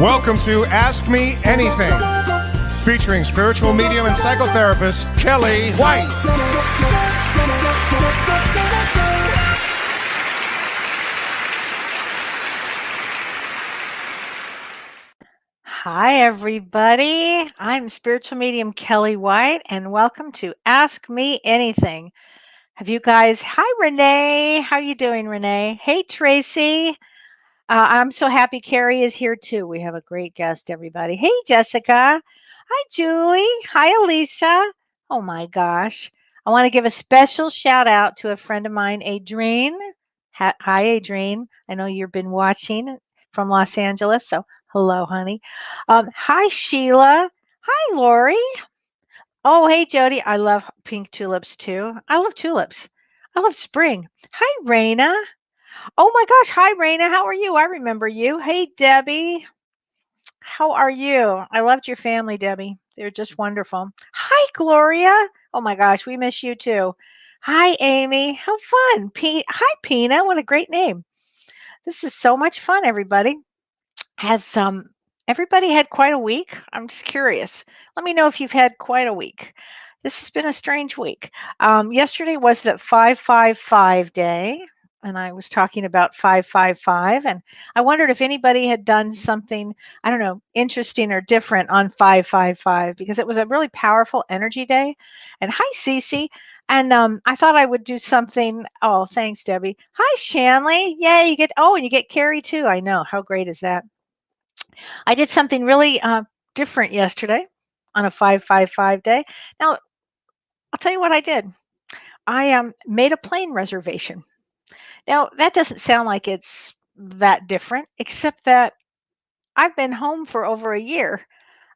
Welcome to Ask Me Anything, featuring spiritual medium and psychotherapist Kellee White. Hi, everybody. I'm spiritual medium Kellee White, and welcome to Ask Me Anything. Have you guys? Hi, Renee. How you doing, Renee? Hey, Tracy. I'm so happy Karie is here too. We have a great guest, everybody. Hey, Jessica. Hi, Julie. Hi, Alicia. Oh my gosh. I want to give a special shout out to a friend of mine, Adrienne. Hi, Adrienne. I know you've been watching from Los Angeles, so hello, honey. Hi, Sheila. Hi, Lori. Oh, hey, Jody. I love pink tulips too. I love tulips. I love spring. Hi, Raina. Oh my gosh. Hi, Raina. How are you? I remember you. Hey, Debbie. How are you? I loved your family, Debbie. They're just wonderful. Hi, Gloria. Oh my gosh. We miss you too. Hi, Amy. How fun. Hi, Pina. What a great name. This is so much fun, everybody. Has everybody had quite a week? I'm just curious. Let me know if you've had quite a week. This has been a strange week. Yesterday was the 555 day, and I was talking about 555, and I wondered if anybody had done something, I don't know, interesting or different on 555, because it was a really powerful energy day. And hi, Cece. And I thought I would do something. Oh, thanks, Debbie. Hi, Shanley. Yeah, you get Karie too. I know. How great is that? I did something really different yesterday on a 555 day. Now, I'll tell you what I did. I made a plane reservation. Now, that doesn't sound like it's that different, except that I've been home for over a year.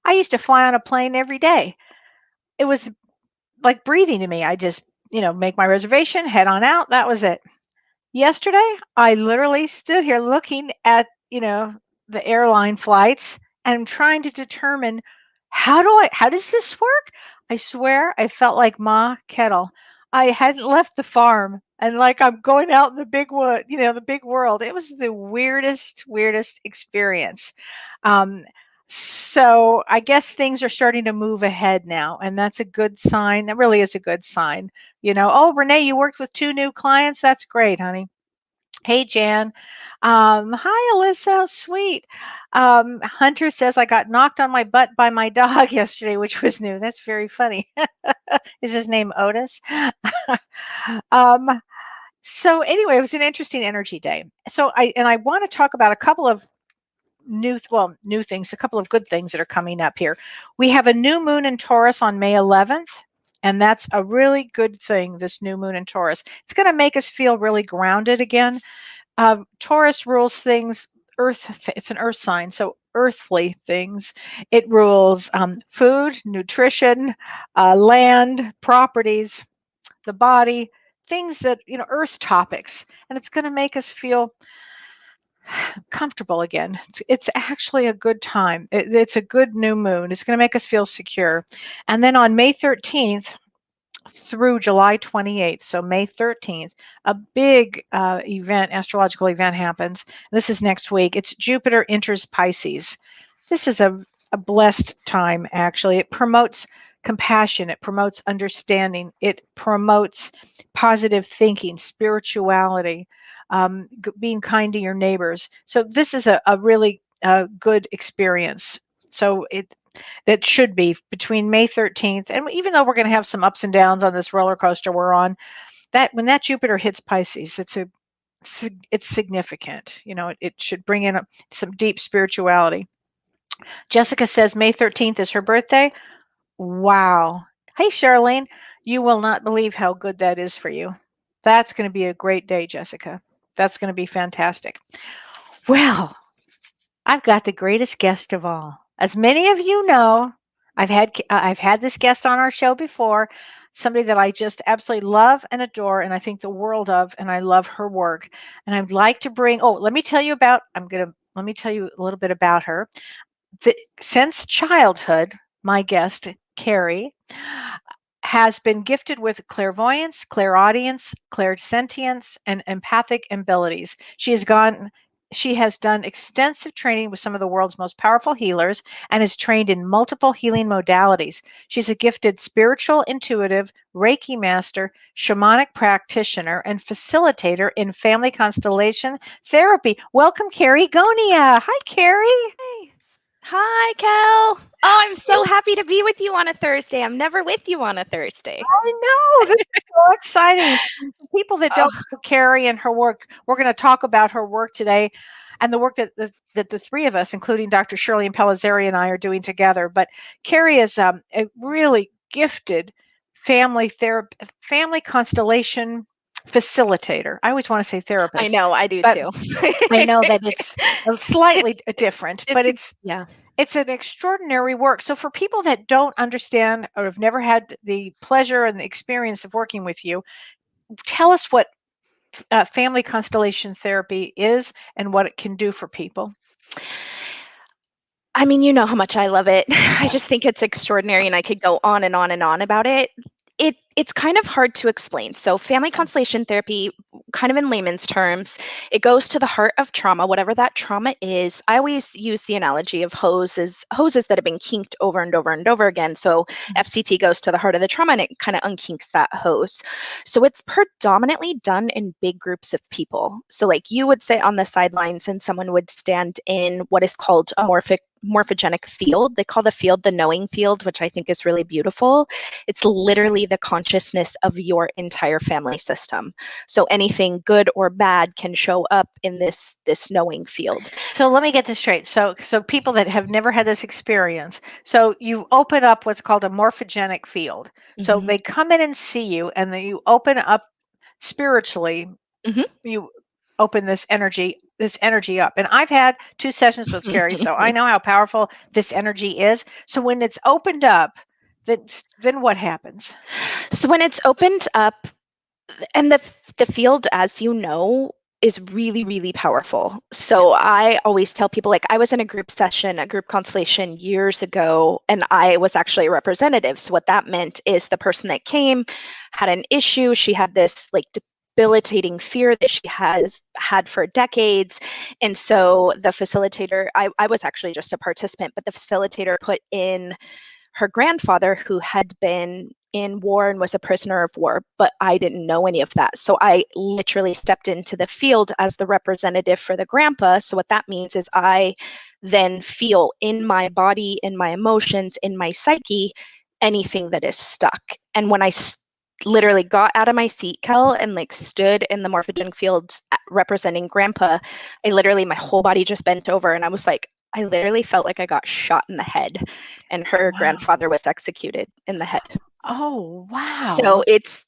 I used to fly on a plane every day. It was like breathing to me. I just, make my reservation, head on out. That was it. Yesterday, I literally stood here looking at, the airline flights and trying to determine how does this work? I swear I felt like Ma Kettle. I hadn't left the farm and like I'm going out in the big wood, the big world. It was the weirdest experience. Um, so I guess things are starting to move ahead now, and that's a good sign. That really is a good sign. Oh, Renee, you worked with 2 new clients. That's great, honey. Hey, Jan. Hi, Alyssa. Sweet. Hunter says I got knocked on my butt by my dog yesterday, which was new. That's very funny. Is his name Otis? um, so anyway, it was an interesting energy day. So I want to talk about a couple of new things, a couple of good things that are coming up here. We have a new moon in Taurus on May 11th. And that's a really good thing, this new moon in Taurus. It's going to make us feel really grounded again. Taurus rules things, earth, it's an earth sign, so earthly things. It rules food, nutrition, land, properties, the body, things that, earth topics. And it's going to make us feel comfortable again. It's actually a good time. It's a good new moon. It's going to make us feel secure. And then on May 13th, through July 28th, so May 13th, a big astrological event happens. This is next week. It's Jupiter enters Pisces. This is a blessed time, actually. It promotes compassion. It promotes understanding. It promotes positive thinking, spirituality, being kind to your neighbors. So this is a really good experience. So that should be between May 13th, and even though we're going to have some ups and downs on this roller coaster we're on, that when that Jupiter hits Pisces, it's significant. It should bring in some deep spirituality. Jessica says May 13th is her birthday. Wow. Hey, Charlene, you will not believe how good that is for you. That's going to be a great day, Jessica. That's going to be fantastic. Well, I've got the greatest guest of all. As many of you know, I've had this guest on our show before, somebody that I just absolutely love and adore, and I think the world of, and I love her work. And I'd like to bring. Oh, let me tell you a little bit about her. Since childhood, my guest Karie has been gifted with clairvoyance, clairaudience, clairsentience, and empathic abilities. She has gone She has done extensive training with some of the world's most powerful healers and is trained in multiple healing modalities. She's a gifted spiritual intuitive, Reiki master, shamanic practitioner, and facilitator in family constellation therapy. Welcome, Karie Gonia. Hi, Karie. Hi. Hi, Kel. Oh, I'm so happy to be with you on a Thursday. I'm never with you on a Thursday. I know. This is so exciting. For people that don't Oh, know Karie and her work, we're going to talk about her work today and the work that the three of us, including Dr. Shirley and Pellizzari and I, are doing together. But Karie is a really gifted family constellation facilitator. I always want to say I therapist, know, I do but too. I know that it's slightly different, but Yeah. it's an extraordinary work. So for people that don't understand or have never had the pleasure and the experience of working with you, tell us what family constellation therapy is and what it can do for people. I mean, you know how much I love it. I just think it's extraordinary and I could go on and on and on about it. It's kind of hard to explain. So family Yeah. constellation therapy, kind of in layman's terms, it goes to the heart of trauma, whatever that trauma is. I always use the analogy of hoses that have been kinked over and over and over again. So Mhm. FCT goes to the heart of the trauma and it kind of unkinks that hose. So it's predominantly done in big groups of people. So like you would sit on the sidelines and someone would stand in what is called a morphogenic field. They call the field the knowing field, which I think is really beautiful. It's literally the consciousness of your entire family system. So anything good or bad can show up in this knowing field. So let me get this straight. So people that have never had this experience, so you open up what's called a morphogenic field. So Mhm. they come in and see you, and then you open up spiritually. Mhm. You open this energy up. And I've had 2 sessions with Karie, so I know how powerful this energy is. So when it's opened up, then what happens? So when it's opened up, and the field, as you know, is really, really powerful. Yeah. So I always tell people, like, I was in a group session, a group constellation years ago, and I was actually a representative. So what that meant is the person that came had an issue. She had this like debilitating fear that she has had for decades. And so the facilitator, I was actually just a participant, but the facilitator put in her grandfather, who had been in war and was a prisoner of war, but I didn't know any of that. So I literally stepped into the field as the representative for the grandpa. So what that means is I then feel in my body, in my emotions, in my psyche, anything that is stuck. And when I literally got out of my seat, Kel, and like stood in the morphogenic fields representing grandpa, I literally, my whole body just bent over and I was like, I literally felt like I got shot in the head and her Wow. grandfather was executed in the head. Oh, So wow. it's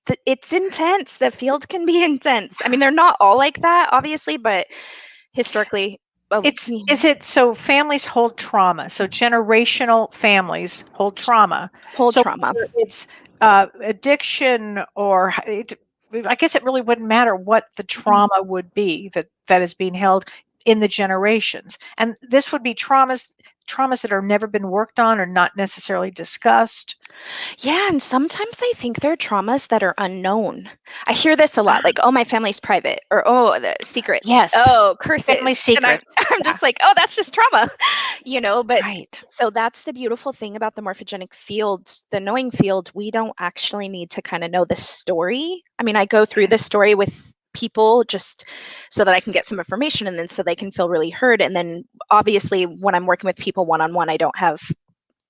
intense. The field can be intense. I mean, they're not all like that, obviously, but historically, well, Is it so families hold trauma. So generational families hold trauma. whole So trauma. whether it's addiction or I guess it really wouldn't matter what the trauma would be that is being held in the generations. And this would be traumas that are never been worked on or not necessarily discussed. Yeah, and sometimes I think they're traumas that are unknown. I hear this a lot, like, "Oh, my family's private," or "Oh, the secrets. Yes. Oh, Family curses." And I'm secret. I'm Yeah. just like, "Oh, that's just trauma." But Right. so that's the beautiful thing about the morphogenic fields, the knowing field. We don't actually need to kind of know the story. I mean, I go through the story with people just so that I can get some information and then so they can feel really heard. And then obviously when I'm working with people one on one, I don't have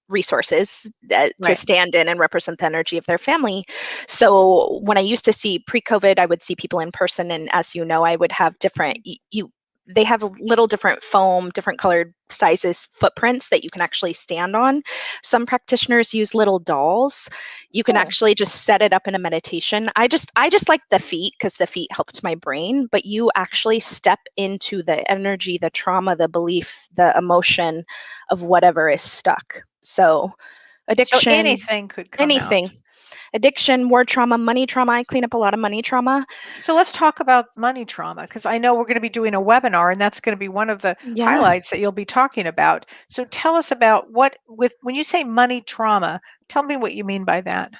resources to Right. stand in and represent the energy of their family. So when I used to see pre-COVID, I would see people in person, and as you know, I would have different you. They have a little different foam, different colored sizes footprints that you can actually stand on. Some practitioners use little dolls. You can Oh. actually just set it up in a meditation. I just like the feet because the feet helped my brain, but you actually step into the energy, the trauma, the belief, the emotion of whatever is stuck. So So addiction, anything could come out. anything. Addiction, war trauma, money trauma. I clean up a lot of money trauma. So let's talk about money trauma because I know we're going to be doing a webinar and that's going to be one of the Yeah. highlights that you'll be talking about. So tell us about when you say money trauma, tell me what you mean by that.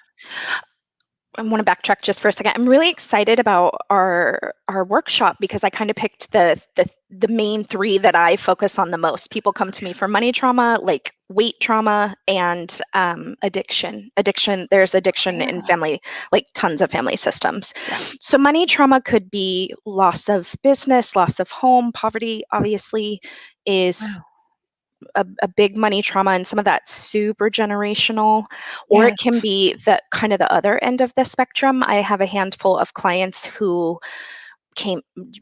I want to backtrack just for a second. I'm really excited about our workshop because I kind of picked the main three that I focus on the most. People come to me for money trauma, like weight trauma, and addiction. There's addiction in family, like tons of family systems. Yeah. So money trauma could be loss of business, loss of home, poverty, obviously, is a big money trauma, and some of that's super generational, or it can Yes. be the kind of the other end of the spectrum. I have a handful of clients who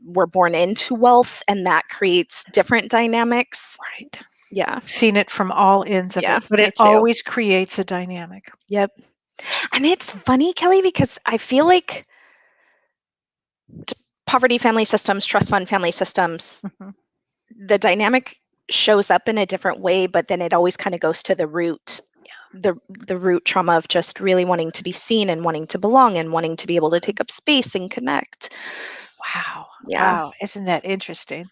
were born into wealth, and that creates different dynamics. Right. Yeah. Seen it from all ends of Yeah, it, but me it too. always creates a dynamic. Yep. And it's funny, Kellee, because I feel like poverty family systems, trust fund family systems, the dynamic shows up in a different way, but then it always kind of goes to the root, the root trauma of just really wanting to be seen and wanting to belong and wanting to be able to take up space and connect. Wow. Yeah. Wow. Isn't that interesting?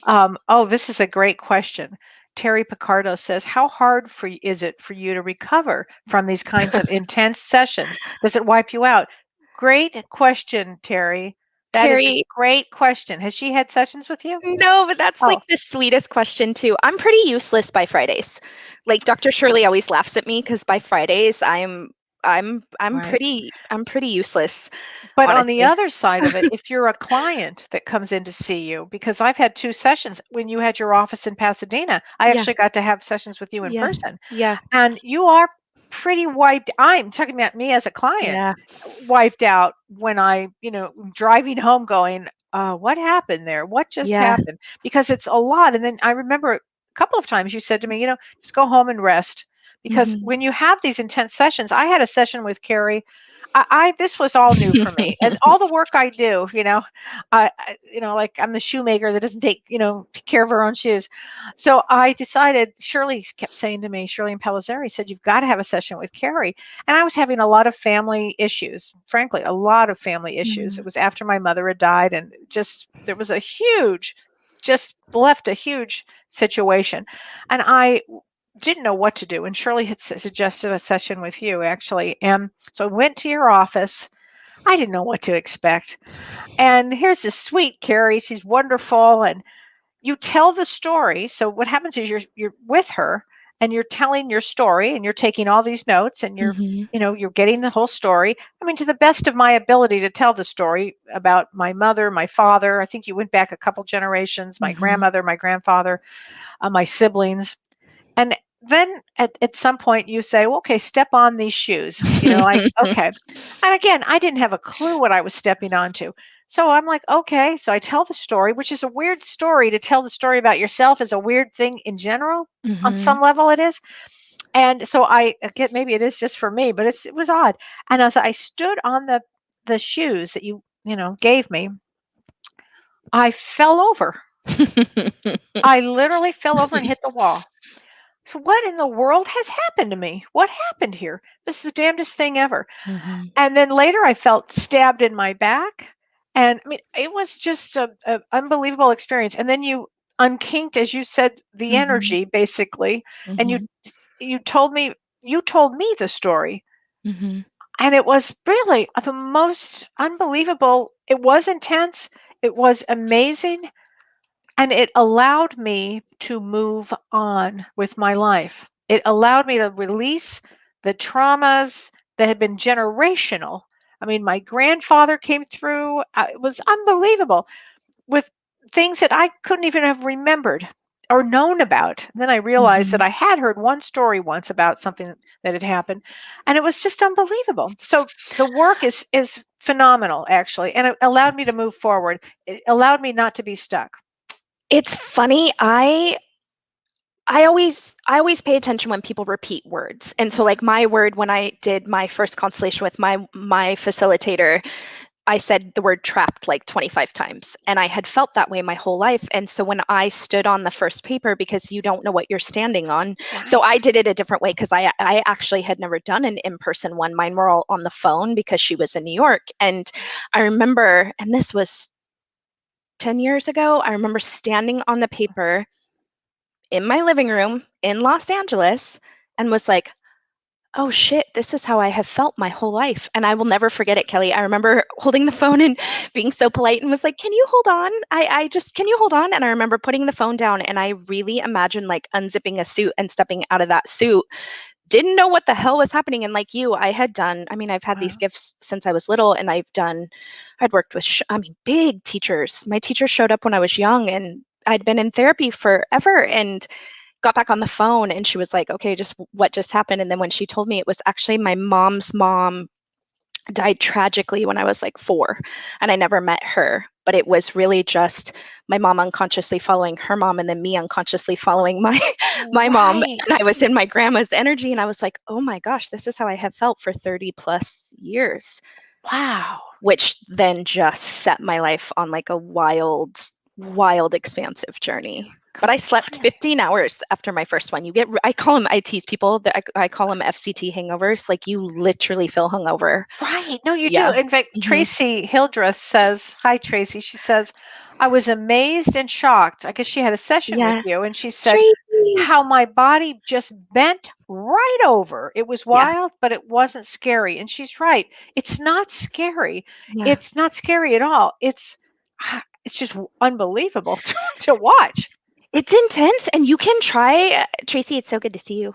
Oh, this is a great question. Terry Picardo says, how hard is it for you to recover from these kinds of intense sessions? Does it wipe you out? Great question, Terry. That is a Terry, great question. Has she had sessions with you? no, but that's like Oh, the sweetest question too. I'm pretty useless by Fridays. Like Dr. Shirley always laughs at me because by Fridays I'm right. pretty useless, But on the honestly. other side of it, if you're a client that comes in to see you, because I've had 2 sessions when you had your office in Pasadena, I Yeah. actually got to have sessions with you in Yeah. person. Yeah. And you are pretty wiped. I'm talking about me as a client, Yeah. wiped out when driving home going, what happened there? What just Yeah. happened? Because it's a lot. And then I remember a couple of times you said to me, just go home and rest. Because Mhm. when you have these intense sessions, I had a session with Karie. This was all new for me, and all the work I do, like I'm the shoemaker that doesn't take care of her own shoes. So I decided. Shirley kept saying to me, Shirley and Pellizzeri said, "You've got to have a session with Karie." And I was having a lot of family issues, frankly, a lot of family issues. It was after my mother had died, and just there was just left a huge situation, and I didn't know what to do. And Shirley had suggested a session with you, actually. And so I went to your office. I didn't know what to expect. And here's this sweet Karie. She's wonderful. And you tell the story. So what happens is you're with her and you're telling your story and you're taking all these notes and Mhm. you're getting the whole story. I mean, to the best of my ability to tell the story about my mother, my father. I think you went back a couple generations, my Mhm. grandmother, my grandfather, my siblings. And then at some point you say, well, okay, step on these shoes. Like, okay. And again, I didn't have a clue what I was stepping onto. So I'm like, okay. So I tell the story, which is a weird story. To tell the story about yourself is a weird thing in general. On Mhm. some level, it is. And so I get, maybe it is just for me, but it was odd. And as I stood on the shoes that you gave me, I fell over. I literally fell over and hit the wall. So what in the world has happened to me? What happened here? This is the damnedest thing ever. Mhm. And then later I felt stabbed in my back. And I mean, it was just a unbelievable experience. And then you unkinked, as you said, the Mhm. energy basically. And Mhm. you told me the story. Mhm. And it was really the most unbelievable. It was intense. It was amazing. And it allowed me to move on with my life. It allowed me to release the traumas that had been generational. I mean, my grandfather came through. It was unbelievable with things that I couldn't even have remembered or known about. And then I realized that Mhm. I had heard one story once about something that had happened, and it was just unbelievable. So the work is phenomenal, actually, and it allowed me to move forward. It allowed me not to be stuck. It's funny. I always pay attention when people repeat words. And so like my word when I did my first constellation with my facilitator, I said the word trapped like 25 times, and I had felt that way my whole life. And so when I stood on the first paper, because you don't know what you're standing on, so Right. I did it a different way because I actually had never done an in-person one. Mine were all on the phone because she was in New York. And I remember, and this was 10 years ago, I remember standing on the paper in my living room in Los Angeles and was like, oh shit, this is how I have felt my whole life. And I will never forget it, Kellee. I remember holding the phone and being so polite and was like, can you hold on? Can you hold on? And I remember putting the phone down and I really imagined like unzipping a suit and stepping out of that suit. Didn't know what the hell was happening. And like you, I've had these gifts since I was little, and I'd worked with, big teachers. My teacher showed up when I was young, and I'd been in therapy forever and got back on the phone, and she was like, okay, just what just happened? And then when she told me, it was actually my mom's mom died tragically when I was like 4, and I never met her. But it was really just my mom unconsciously following her mom, and then me unconsciously following my mom. Right. And I was in my grandma's energy, and I was like, oh my gosh, this is how I have felt for 30 plus years, Wow. which then just set my life on like a wild, expansive journey. But I slept 15 hours after my first one. I tease people that I call them FCT hangovers. Like, you literally feel hungover. Right. No, you Yeah. do. In fact, Mhm. Tracy Hildreth says, hi, Tracy. She says, I was amazed and shocked. I guess she had a session with Yeah. you, and she said Tracy. how my body just bent right over. It was Yeah. wild, but it wasn't scary. And she's right. It's not scary. Yeah. It's not scary at all. It's just unbelievable to watch. It's intense, and you can try, Tracy, it's so good to see you.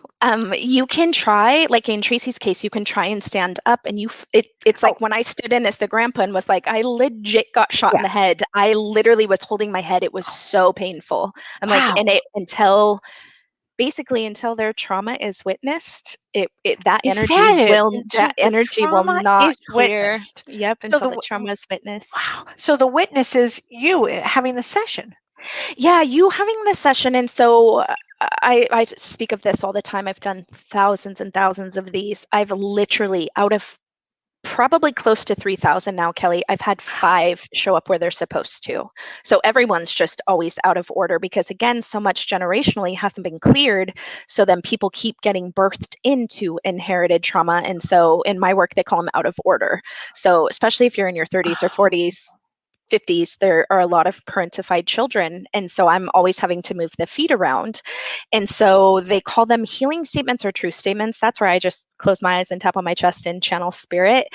You can try, like in Tracy's case, you can try and stand up, and it's Oh, like when I stood in as the grandpa and was like, I legit got shot yeah. in the head. I literally was holding my head. It was so painful. I'm like, Wow. and basically until their trauma is witnessed, Is that it? that Until the energy will trauma not is clear. witnessed. Yep, So until the trauma is witnessed. wow. So the witness is you having the session. Yeah, you having this session. And so I speak of this all the time. I've done thousands and thousands of these. I've literally, out of probably close to 3,000 now, Kellee, I've had 5 show up where they're supposed to. So everyone's just always out of order because, again, so much generationally hasn't been cleared. So then people keep getting birthed into inherited trauma. And so in my work, they call them out of order. So especially if you're in your 30s or 40s, 50s, there are a lot of parentified children. And so I'm always having to move the feet around. And so they call them healing statements or truth statements. That's where I just close my eyes and tap on my chest and channel spirit.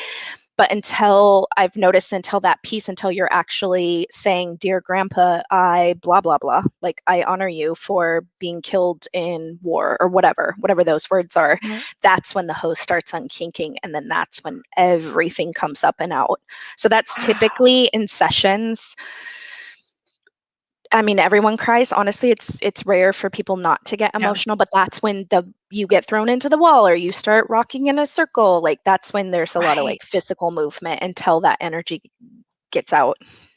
But until that piece, until you're actually saying, dear grandpa, I blah, blah, blah, like, I honor you for being killed in war or whatever those words are, that's when the hose starts unkinking. And then that's when everything comes up and out. So that's typically in sessions. I mean, everyone cries. Honestly, it's rare for people not to get emotional, but that's when you get thrown into the wall or you start rocking in a circle. Like, that's when there's a lot of like Right. physical movement until that energy gets out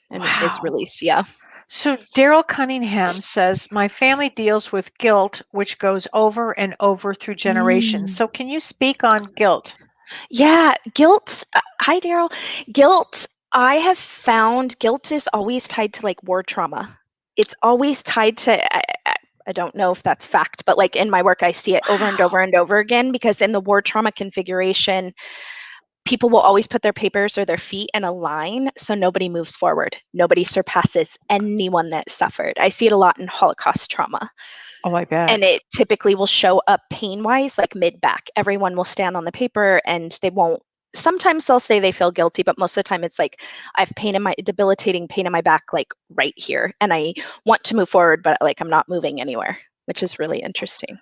and is Wow. released. Yeah. So Daryl Cunningham says, my family deals with guilt, which goes over and over through generations. Mm. So can you speak on guilt? Yeah, guilt. Hi, Daryl. Guilt. I have found guilt is always tied to like war trauma. It's always tied to. I don't know if that's fact, but like in my work, I see it over and over and over again because in the war trauma configuration, people will always put their papers or their feet in a line so nobody moves forward. Nobody surpasses anyone that suffered. I see it a lot in Holocaust trauma. Oh, I bet. And it typically will show up pain wise, like mid back. Everyone will stand on the paper and they won't. Sometimes they'll say they feel guilty, but most of the time it's like, I have debilitating pain in my back, like right here. And I want to move forward, but like I'm not moving anywhere, which is really interesting.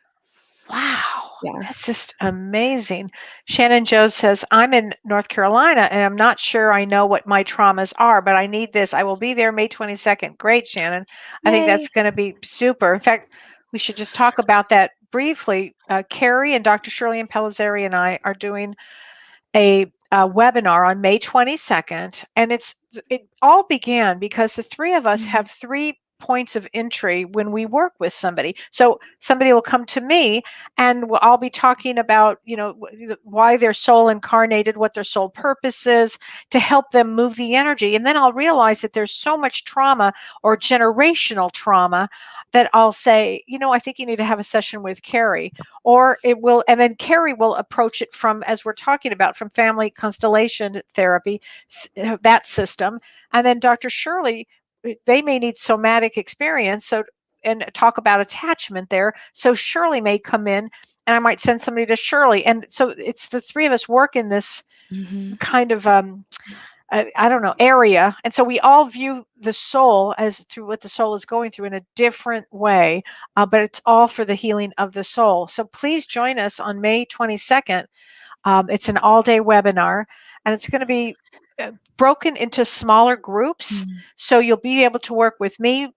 Wow. Yeah. That's just amazing. Shannon Jones says, I'm in North Carolina and I'm not sure I know what my traumas are, but I need this. I will be there May 22nd. Great, Shannon. I think Yay. that's going to be super. In fact, we should just talk about that briefly. Karie and Dr. Shirley and Pellizzari and I are doing a webinar on May 22nd, and it all began because the three of us have 3 points of entry when we work with somebody. So somebody will come to me and I'll be talking about, why their soul incarnated, what their soul purpose is, to help them move the energy. And then I'll realize that there's so much trauma or generational trauma that I'll say, I think you need to have a session with Karie. Or it will, and then Karie will approach it from, as we're talking about, from family constellation therapy, that system. And then Dr. Shirley, they may need somatic experience. So, and talk about attachment there. So Shirley may come in and I might send somebody to Shirley. And so it's the three of us work in this Mm-hmm. kind of I don't know, area. And so we all view the soul as through what the soul is going through in a different way, but it's all for the healing of the soul. So please join us on May 22nd. It's an all-day webinar, and it's going to be broken into smaller groups. So you'll be able to work with me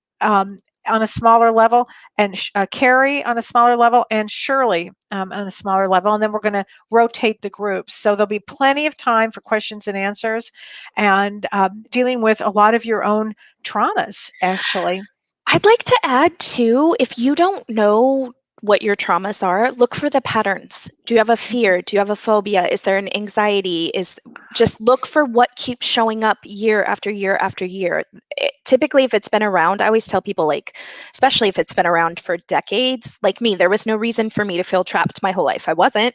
on a smaller level, and Karie on a smaller level, and Shirley on a smaller level. And then we're going to rotate the groups. So there'll be plenty of time for questions and answers, and dealing with a lot of your own traumas, actually. I'd like to add too, if you don't know what your traumas are, look for the patterns. Do you have a fear? Do you have a phobia? Is there an anxiety? Just look for what keeps showing up year after year after year. Typically, if it's been around, I always tell people, like, especially if it's been around for decades, like me, there was no reason for me to feel trapped my whole life. I wasn't.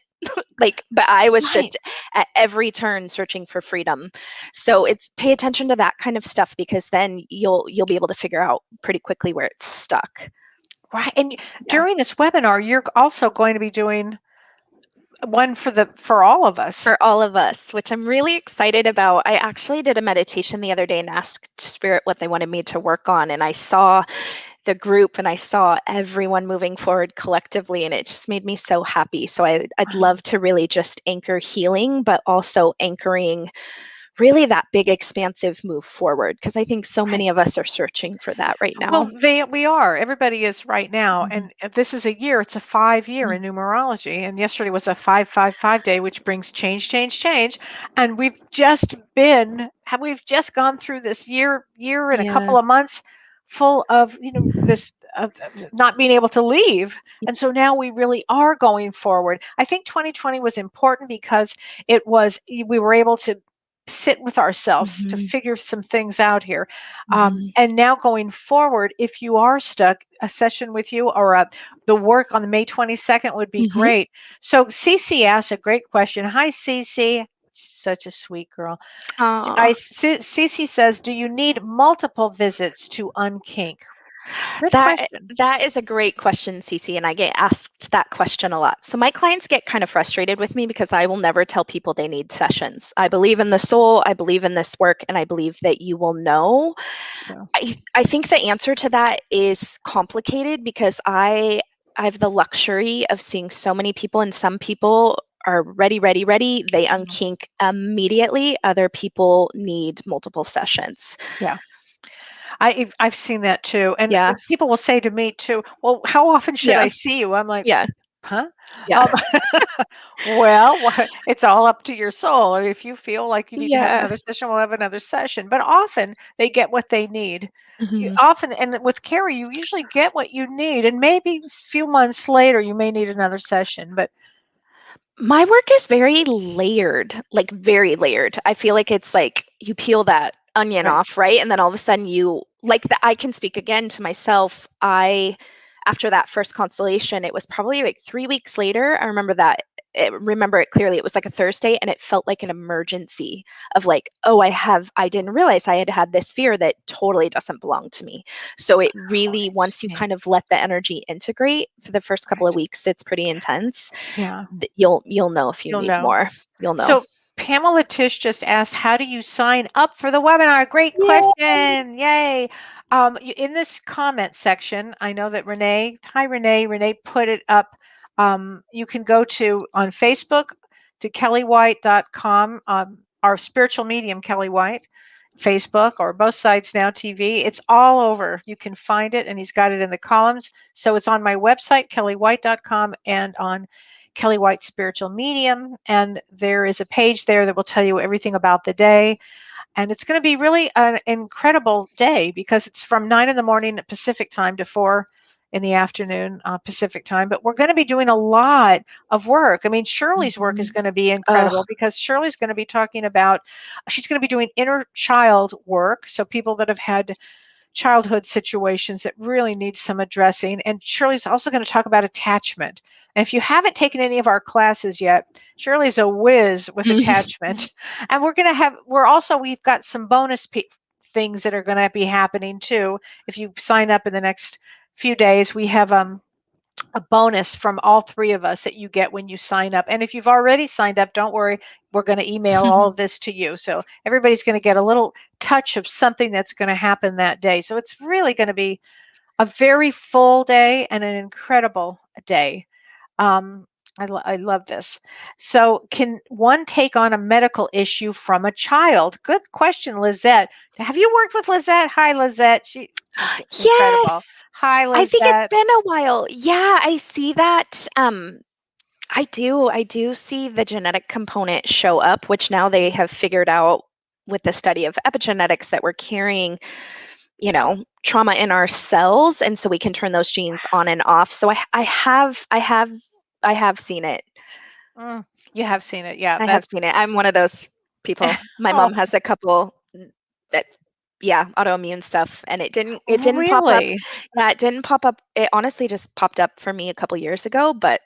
But I was just at every turn searching for freedom. So it's pay attention to that kind of stuff, because then you'll be able to figure out pretty quickly where it's stuck. Right. And during this webinar, you're also going to be doing one for all of us. For all of us, which I'm really excited about. I actually did a meditation the other day and asked Spirit what they wanted me to work on. And I saw the group and I saw everyone moving forward collectively, and it just made me so happy. So I'd love to really just anchor healing, but also anchoring really that big expansive move forward, because I think so many of us are searching for that right now. Well, we are. Everybody is right now. And this is a year. It's a 5-year in numerology. And yesterday was a 555 day, which brings change, change, change. And we've just gone through this year and a couple of months full of, this of not being able to leave. And so now we really are going forward. I think 2020 was important because we were able to sit with ourselves to figure some things out here. And now going forward, if you are stuck, a session with you or the work on May 22nd would be great. So Cece asked a great question. Hi, Cece. Such a sweet girl. Cece says, do you need multiple visits to unkink? Good question. That is a great question, Cece, and I get asked that question a lot. So my clients get kind of frustrated with me because I will never tell people they need sessions. I believe in the soul, I believe in this work, and I believe that you will know. Yeah. I think the answer to that is complicated because I have the luxury of seeing so many people, and some people are ready. They unkink immediately. Other people need multiple sessions. Yeah. I've seen that too. And people will say to me too, well, how often should I see you? I'm like, huh? Yeah. Well, it's all up to your soul. Or if you feel like you need to have another session, we'll have another session. But often they get what they need. Often, and with Karie, you usually get what you need. And maybe a few months later, you may need another session. But my work is very layered, like very layered. I feel like it's like you peel that onion off, right? And then all of a sudden I can speak again to myself. After that first constellation, it was probably like 3 weeks later. I remember it clearly. It was like a Thursday, and it felt like an emergency of like, oh, I didn't realize I had this fear that totally doesn't belong to me. So it really, once you kind of let the energy integrate for the first couple of weeks, it's pretty intense. Yeah. You'll know if you need more. You'll know. So Pamela Tish just asked, how do you sign up for the webinar? Great question. Yay. In this comment section, I know that Renee put it up. You can go on Facebook to kelleewhite.com, our spiritual medium, Kellee White, Facebook, or both sides now TV. It's all over. You can find it, and he's got it in the columns. So it's on my website, kelleewhite.com, and on Kellee White Spiritual Medium. And there is a page there that will tell you everything about the day. And it's going to be really an incredible day because it's from 9 in the morning Pacific time to 4 in the afternoon Pacific time. But we're going to be doing a lot of work. I mean, Shirley's work is going to be incredible because Shirley's going to be she's going to be doing inner child work. So people that have had childhood situations that really need some addressing. And Shirley's also going to talk about attachment. And if you haven't taken any of our classes yet, Shirley's a whiz with attachment. And we've got some bonus things that are going to be happening too. If you sign up in the next few days, we have a bonus from all three of us that you get when you sign up. And if you've already signed up, don't worry, we're going to email all of this to you. So everybody's going to get a little touch of something that's going to happen that day. So it's really going to be a very full day and an incredible day. I love this. So, can one take on a medical issue from a child? Good question, Lizette. Have you worked with Lizette? Hi, Lizette. She's incredible. Yes. Hi, I think it's Lizette. been a while. Yeah, I see that. I do see the genetic component show up, which now they have figured out with the study of epigenetics that we're carrying, trauma in our cells, and so we can turn those genes on and off. So I have seen it. You have seen it, yeah. I have seen it. I'm one of those people. My Oh, mom has a couple that, yeah, autoimmune stuff, and it didn't pop up. really? Yeah, it didn't pop up. It honestly just popped up for me a couple years ago, but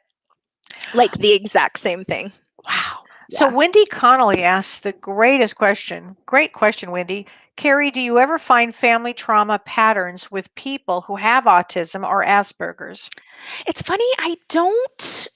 like the exact same thing. Wow. So Yeah. Wendy Connolly asks the greatest question. Great question, Wendy. Karie, do you ever find family trauma patterns with people who have autism or Asperger's? It's funny, I don't.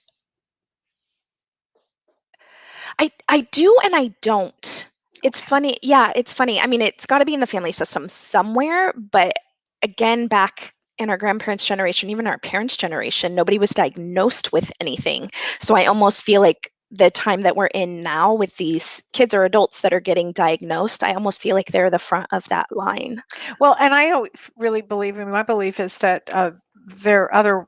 I do and I don't. It's Okay. funny. Yeah, it's funny. I mean, it's got to be in the family system somewhere, but again, back in our grandparents' generation, even our parents' generation, nobody was diagnosed with anything. So I almost feel like the time that we're in now with these kids or adults that are getting diagnosed, I almost feel like they're the front of that line. Well, and really believe, my belief is that there are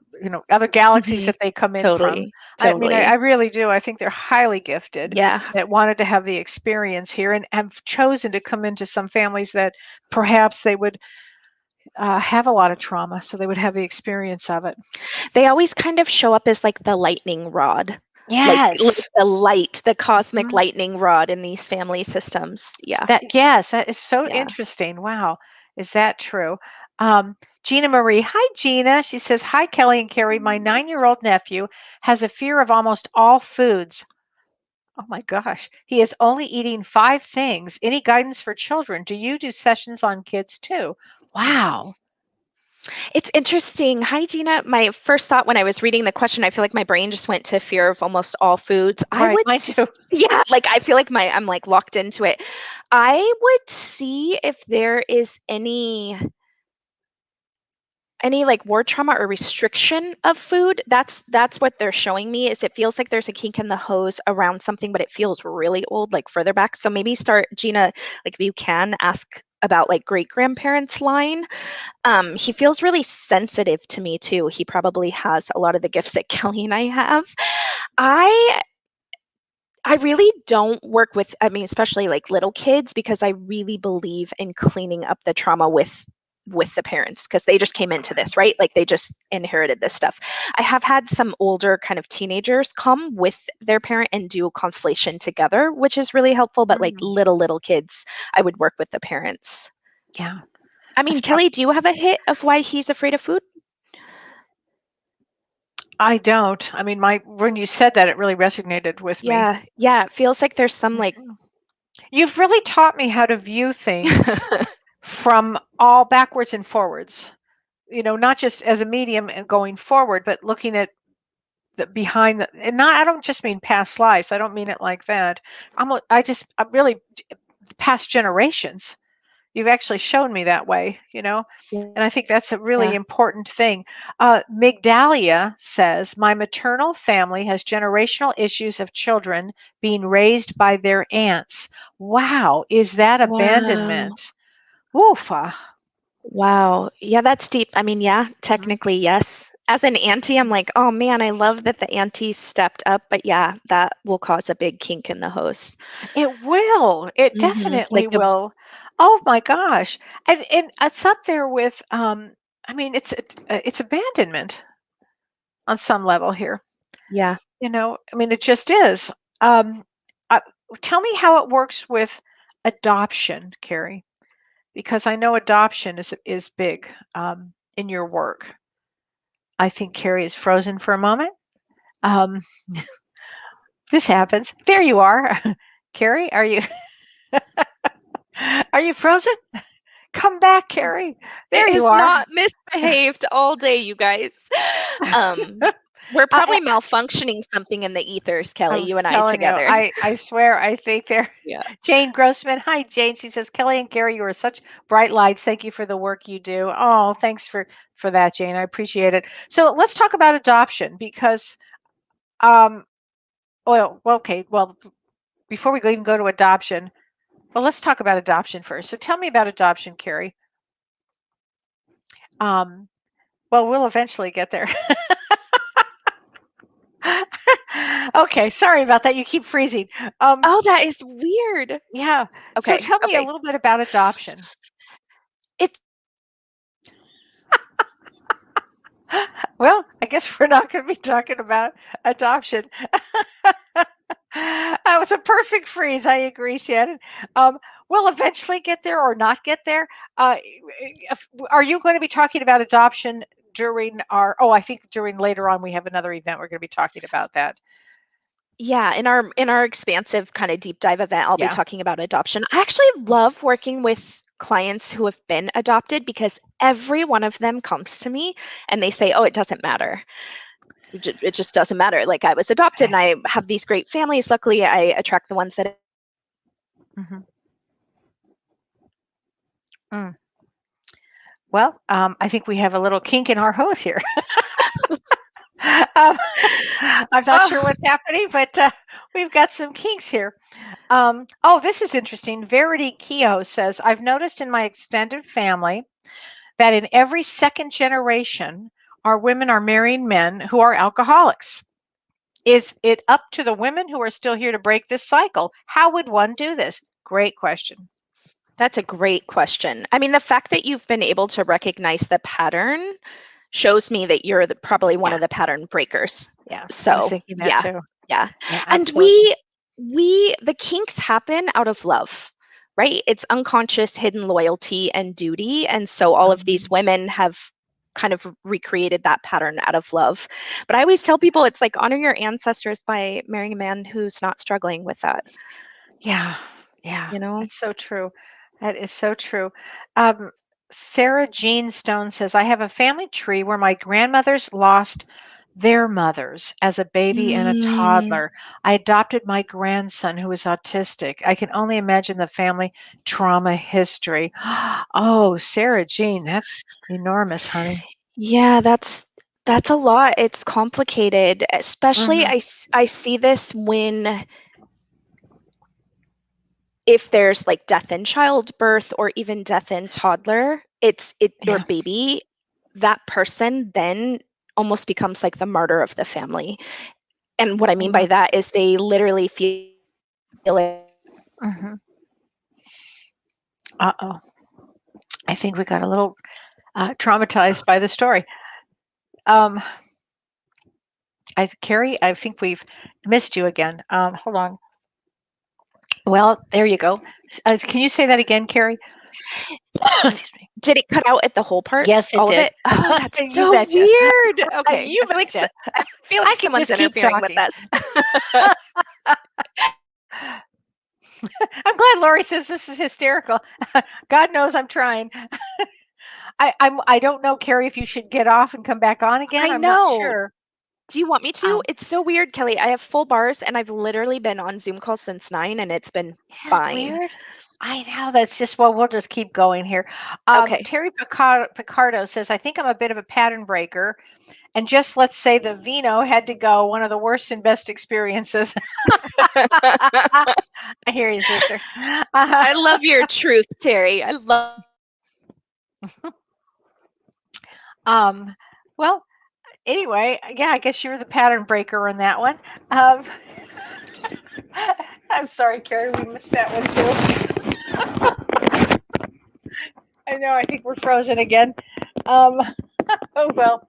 other galaxies Mhm. that they come in from. Totally. I mean, I Totally. really do. I think they're highly gifted Yeah. that wanted to have the experience here and have chosen to come into some families that perhaps they would have a lot of trauma, so they would have the experience of it. They always kind of show up as like the lightning rod. Like Yes. the light, the cosmic Mhm. lightning rod in these family systems. Yeah. Yes, that is so Yeah. interesting. Wow. Is that true? Gina Marie. Hi, Gina. She says, Hi, Kelly and Karie. My 9-year-old nephew has a fear of almost all foods. Oh my gosh. He is only eating 5 things. Any guidance for children? Do you do sessions on kids too? Wow. It's interesting. Hi, Gina. My first thought when I was reading the question, I feel like my brain just went to fear of almost all foods. Right. Mine too. Yeah, like I feel like I'm like locked into it. I would see if there is any like word trauma or restriction of food. That's what they're showing me is it feels like there's a kink in the hose around something, but it feels really old, like further back. So maybe start, Gina, like if you can ask about like great grandparents line. He feels really sensitive to me too. He probably has a lot of the gifts that Kellee and I have. I I really don't work with, I mean, especially like little kids, because I really believe in cleaning up the trauma with the parents because they just came into this, right? Like they just inherited this stuff. I have had some older kind of teenagers come with their parent and do a constellation together, which is really helpful. But like Mm, little kids, I would work with the parents. yeah. I That's mean, Kellee, do you have a hit of why he's afraid of food? I don't. I mean, when you said that, it really resonated with me. Yeah, yeah. It feels like there's some like Mhm. You've really taught me how to view things from all backwards and forwards. Not just as a medium and going forward, but looking at the behind the, and not, I don't just mean past lives. I don't mean it like that. I really past generations. You've actually shown me that way, and I think that's a really yeah. important thing. Migdalia says, My maternal family has generational issues of children being raised by their aunts. Wow, is that Wow. abandonment? Woof. Wow. Yeah, that's deep. I mean, yeah, Mhm. technically, yes. As an auntie, I'm like, oh man, I love that the aunties stepped up. But yeah, that will cause a big kink in the hose. It will. It Like definitely a, will. Oh my gosh. And it's up there with I mean it's abandonment on some level here. yeah. I mean, it just is. Um, uh, Tell me how it works with adoption, Karie, because I know adoption is big in your work. I think Karie is frozen for a moment. Um, this happens. There you are, Karie. Are you are you frozen? Come back, Karie. There It you has are. not misbehaved all day, you guys. We're probably malfunctioning something in the ethers, Kellee, I'm you and I telling you, together. I swear, I think they're Yeah. Jane Grossman. Hi, Jane. She says, Kellee and Karie, you are such bright lights. Thank you for the work you do. Oh, thanks for that, Jane. I appreciate it. So let's talk about adoption because, okay. Well, before we even go to adoption, well, let's talk about adoption first. So tell me about adoption, Karie. Um, well, we'll eventually get there. Okay, sorry about that. You keep freezing. Oh, that is weird. Yeah. So Okay. tell me a Okay. little bit about adoption. It's Well, I guess we're not going to be talking about adoption. That was a perfect freeze. I agree, Shannon. We'll eventually get there or not get there. Are you going to be talking about adoption during our? Oh, I think during later on we have another event. We're going to be talking about that. Yeah, in our expansive kind of deep dive event, I'll be Yeah. talking about adoption. I actually love working with clients who have been adopted because every one of them comes to me and they say, "Oh, it doesn't matter. It just doesn't matter. Like I was adopted and I have these great families. Luckily, I attract the ones that." Mhm. Mm. Well, I think we have a little kink in our hose here. Um, I'm not sure Oh, what's happening, but we've got some kinks here. Oh, this is interesting. Verity Keogh says, I've noticed in my extended family that in every second generation, our women are marrying men who are alcoholics. Is it up to the women who are still here to break this cycle? How would one do this? Great question. that's a great question. I mean, the fact that you've been able to recognize the pattern shows me that you're probably one Yeah, of the pattern breakers. yeah. I was So, thinking that yeah, too. yeah. Yeah, And absolutely. the kinks happen out of love, right? It's unconscious hidden loyalty and duty. And so all of these Um, women have kind of recreated that pattern out of love. But I always tell people it's like honor your ancestors by marrying a man who's not struggling with that, Yeah, yeah, you know? that's so true. That is so true. Um, Sarah Jean Stone says, I have a family tree where my grandmothers lost their mothers as a baby and a Mm, toddler. I adopted my grandson who is autistic. I can only imagine the family trauma history. Oh, Sarah Jean, that's enormous, honey. yeah, that's a lot. It's complicated, especially Hmm. I see this when if there's like death in childbirth or even death in toddler, it or Yeah. baby, that person then almost becomes like the martyr of the family. And what I mean by that is they literally feel it. Mm-hmm. Uh-oh. I think we got a little traumatized by the story. Um, Karie, I think we've missed you again. Hold on. Well, there you go. Can you say that again, Karie? Excuse me. Did it cut out at the whole part? Yes, it All of did. it? Oh, that's You so betcha. weird. Okay. You betcha. I feel I like could just someone's keep interfering with talking. us. I'm glad Lori says this is hysterical. God knows I'm trying. I don't know, Karie, if you should get off and come back on again. I I'm not know. sure. Do you want me to? Um, It's so weird, Kellee. I have full bars and I've literally been on Zoom calls since 9 and it's been isn't it fine. weird? I know that's just well, we'll just keep going here. Okay. Terry Picardo says, I think I'm a bit of a pattern breaker. And just let's say the vino had to go, one of the worst and best experiences. I hear you, sister. Uh, I love your truth, Terry. I love um, well, anyway, yeah, I guess you were the pattern breaker on that one. Um, I'm sorry, Karie, we missed that one too. I know, I think we're frozen again. Um, oh, well.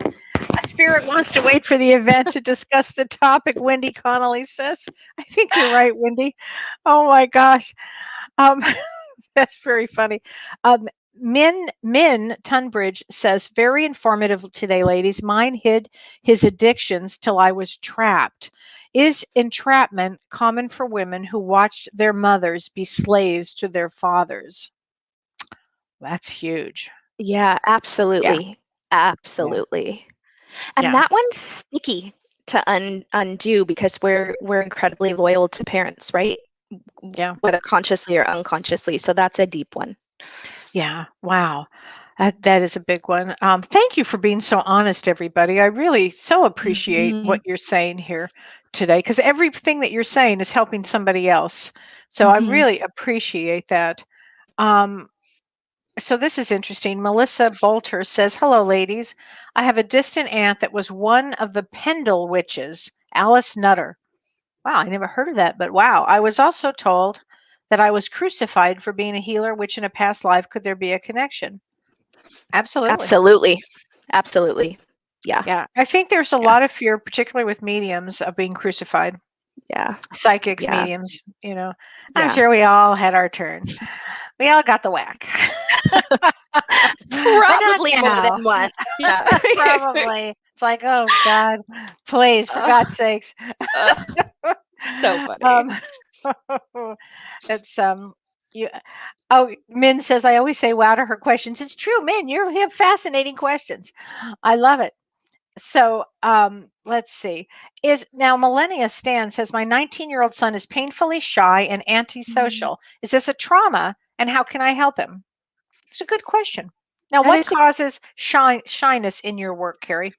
Spirit wants to wait for the event to discuss the topic, Wendy Connolly says. I think you're right, Wendy. Oh my gosh. Um, that's very funny. Min Tunbridge says, very informative today, ladies. Mine hid his addictions till I was trapped. Is entrapment common for women who watched their mothers be slaves to their fathers? That's huge. Yeah, absolutely. Absolutely. And Yeah. that one's sticky to undo because we're incredibly loyal to parents, right? Yeah. Whether consciously or unconsciously. So that's a deep one. Yeah. Wow. That is a big one. Thank you for being so honest, everybody. I really so appreciate Mhm. what you're saying here today because everything that you're saying is helping somebody else. So I Mhm. really appreciate that. Um, so this is interesting. Melissa Bolter says, "Hello, ladies. I have a distant aunt that was one of the Pendle witches, Alice Nutter. Wow, I never heard of that, but wow. I was also told that I was crucified for being a healer, which in a past life, could there be a connection?" Absolutely. Absolutely. Absolutely. Yeah. Yeah. I think there's a Yeah. lot of fear, particularly with mediums, of being crucified. Yeah. Psychics, Yeah. mediums, you know. I'm Yeah. sure we all had our turn. We all got the whack. But not Probably more now. than one. Yeah. Probably. It's like, oh God, please, for Ugh, God's sakes. ugh, so funny. um, it's you. Oh, Min says I always say wow to her questions. It's true, Min. You have fascinating questions. I love it. So let's see. Is now Millennia Stan says my 19-year-old son is painfully shy and Mhm. antisocial. Is this a trauma, and how can I help him? It's a good question. Now, That what is causes shyness in your work, Karie?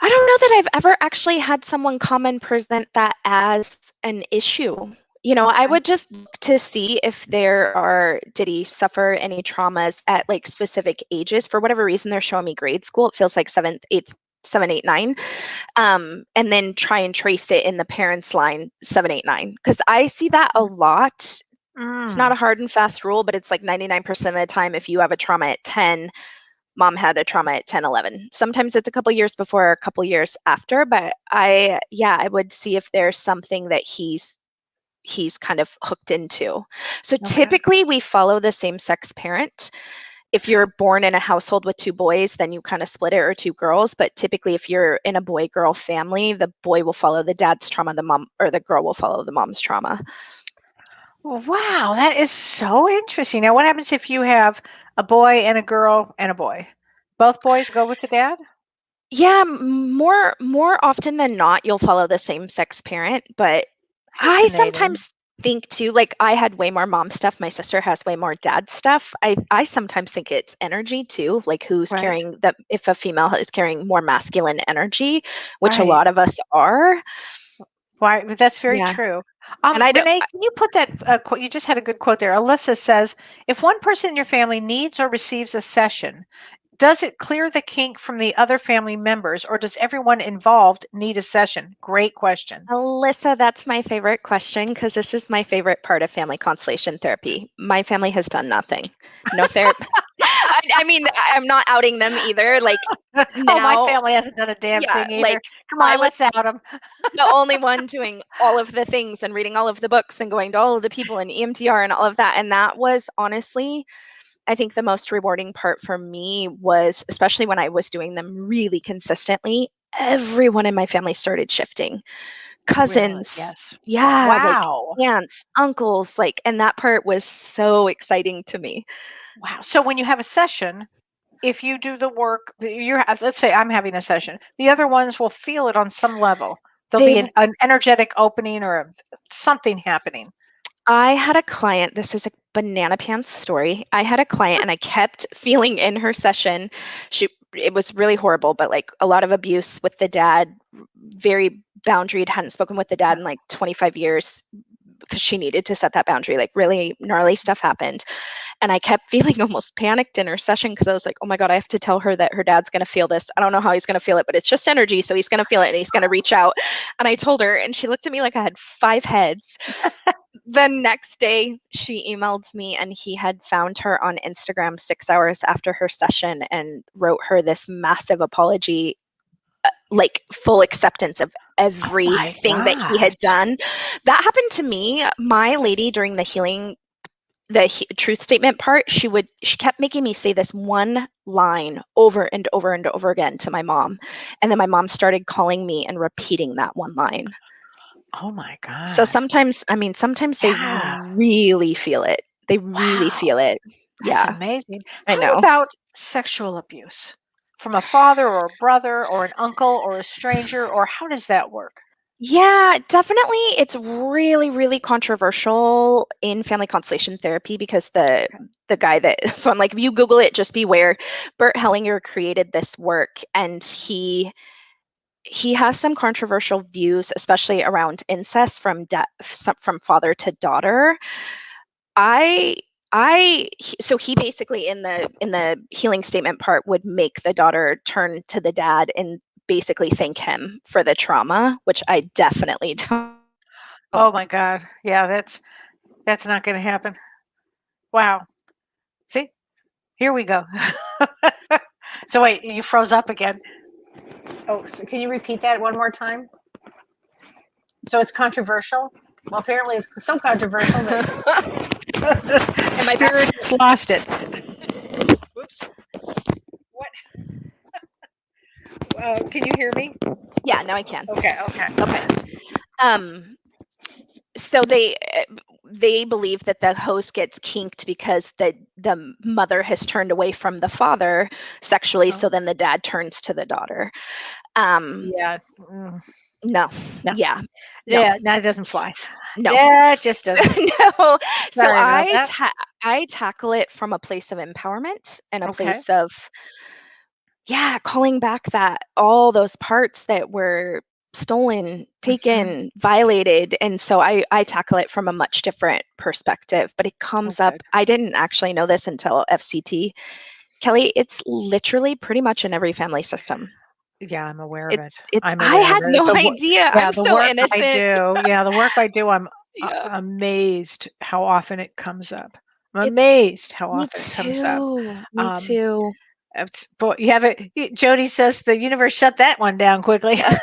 I don't know that I've ever actually had someone come and present that as an issue. I Okay. would just look to see if did he suffer any traumas at like specific ages? For whatever reason, they're showing me grade school. It feels like seventh, eighth, 7, 8, 9. And then try and trace it in the parents' line 7, 8, 9. Because I see that a lot. It's not Mm, a hard and fast rule, but it's like 99% of the time, if you have a trauma at 10, mom had a trauma at 10, 11. Sometimes it's a couple years before or a couple years after, but I would see if there's something that he's kind of hooked into. So okay. typically we follow the same sex parent. If you're born in a household with two boys, then you kind of split it, or two girls. But typically if you're in a boy girl family, the boy will follow the dad's trauma, the mom or the girl will follow the mom's trauma. Wow, that is so interesting. Now, what happens if you have a boy and a girl and a boy? Both boys go with the dad? Yeah, more often than not, you'll follow the same sex parent, but I Fascinating. sometimes think too, like I had way more mom stuff. My sister has way more dad stuff. I sometimes think it's energy too, like who's Right. carrying that if a female is carrying more masculine energy, which a Right. lot of us are. Why? But that's very Yeah. true. And I don't Renee, can you put that quote? You just had a good quote there. Alyssa says, if one person in your family needs or receives a session, does it clear the kink from the other family members, or does everyone involved need a session? Great question. Alyssa, that's my favorite question because this is my favorite part of family constellation therapy. My family has done nothing. No therapy. I mean, I'm not outing them either. Like Oh, my now, family hasn't done a damn yeah, thing either. like Come I on, was let's out them. the only one doing all of the things and reading all of the books and going to all of the people in EMTR and all of that. And that was honestly, I think the most rewarding part for me was, especially when I was doing them really consistently, everyone in my family started shifting. Really? Cousins, Yes. yeah, like Wow. aunts, uncles, like, and that part was so exciting to me. Wow. So when you have a session, if you do the work, let's say I'm having a session, the other ones will feel it on some level. There'll They be an energetic opening or something happening. I had a client, this is a banana pants story. I had a client and I kept feeling in her session, it was really horrible, but like a lot of abuse with the dad, very boundaried, hadn't spoken with the dad in like 25 years because she needed to set that boundary. Like really gnarly stuff happened. And I kept feeling almost panicked in her session because I was like, oh my God, I have to tell her that her dad's going to feel this. I don't know how he's going to feel it, but it's just energy. So he's going to feel it and he's going to reach out. And I told her, and she looked at me like I had 5 heads. The next day, she emailed me and he had found her on Instagram 6 hours after her session and wrote her this massive apology, like full acceptance of Oh my everything that he gosh. had done. That happened to me. My lady during the healing truth statement part, she kept making me say this one line over and over and over again to my mom, and then my mom started calling me and repeating that one line. Oh my So God. sometimes, I mean, sometimes they Yeah. really feel it. They really Wow, feel it. that's Yeah, amazing. I How know. about sexual abuse from a father or a brother or an uncle or a stranger, or how does that work? Yeah, definitely. It's really, really controversial in family constellation therapy because the guy that so I'm like, if you Google it, just beware. Bert Hellinger created this work, and he has some controversial views, especially around incest from father to daughter. I so he basically in the healing statement part would make the daughter turn to the dad and basically thank him for the trauma, which I definitely don't. Oh my God. Yeah, that's not going to happen. Wow. See, here we go. So wait, you froze up again. Oh, so can you repeat that one more time? So it's controversial. Well, apparently it's so controversial that Am I back? Spirit has lost it. Whoops. What? Can you hear me? Yeah, now I can. Okay. Okay. Okay. Um, so they believe that the host gets kinked because the mother has turned away from the father sexually, so Oh, then the dad turns to the daughter. Um, yeah. no, No. yeah, no, Yeah. No, it doesn't fly. no, Yeah, it just doesn't. no. So Sorry about that. I tackle it from a place of empowerment and a Okay. place of calling back that all those parts that were stolen, Mhm. taken, violated. And so I tackle it from a much different perspective, but it comes up. Okay. I didn't actually know this until FCT. Kellee, it's literally pretty much in every family system. Yeah, I'm aware of it. It's I'm I aware of had it. no idea. Yeah, I'm the so work I innocent. do. Yeah, the work I do. I'm Yeah. amazed how often it comes up. I'm It's amazed how me often it comes up. too. Me Um, too. boy, you have it. Jody says the universe shut that one down quickly. Yeah.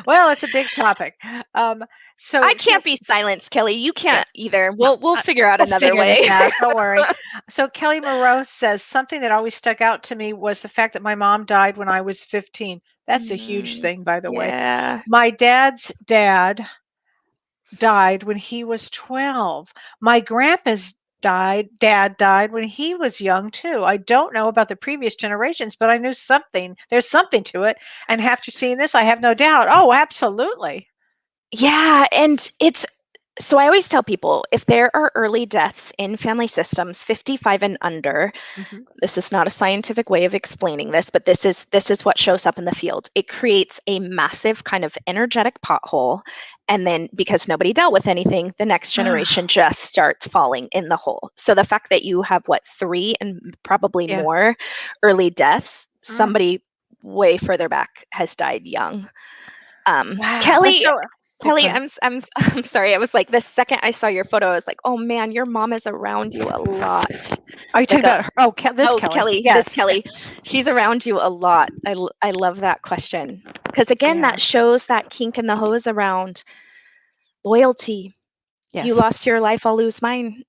Well, it's a big topic. Um, I so can't be silenced, Kellee. You yeah, can't either. uh, We'll figure out we'll another figure this way. out. Don't worry. So Kelly Moreau says something that always stuck out to me was the fact that my mom died when I was 15. That's a huge Mm, thing, by the way. yeah. My dad's dad died when he was 12. My grandpa's dad died when he was young too. I don't know about the previous generations, but I knew something. There's something to it. And after seeing this, I have no doubt. Oh, absolutely. Yeah, and it's so I always tell people if there are early deaths in family systems 55 and under, Mhm. this is not a scientific way of explaining this, but this is what shows up in the field. It creates a massive kind of energetic pothole, and then because nobody dealt with anything, the next generation just starts falling in the hole. So the fact that you have what 3 and probably Yeah. more early deaths, Mm. somebody way further back has died young. Wow. And Kellee, so, oh, go Kellee, ahead. I'm sorry. I was like, the second I saw your photo, I was like, oh man, your mom is around you a lot. Are you talking Like a about her? Oh, this oh Kelly. Kellee, this Yes. Kellee, she's around you a lot. I love that question because again, Yeah. that shows that kink in the hose around loyalty. You Yes. lost your life, I'll lose mine.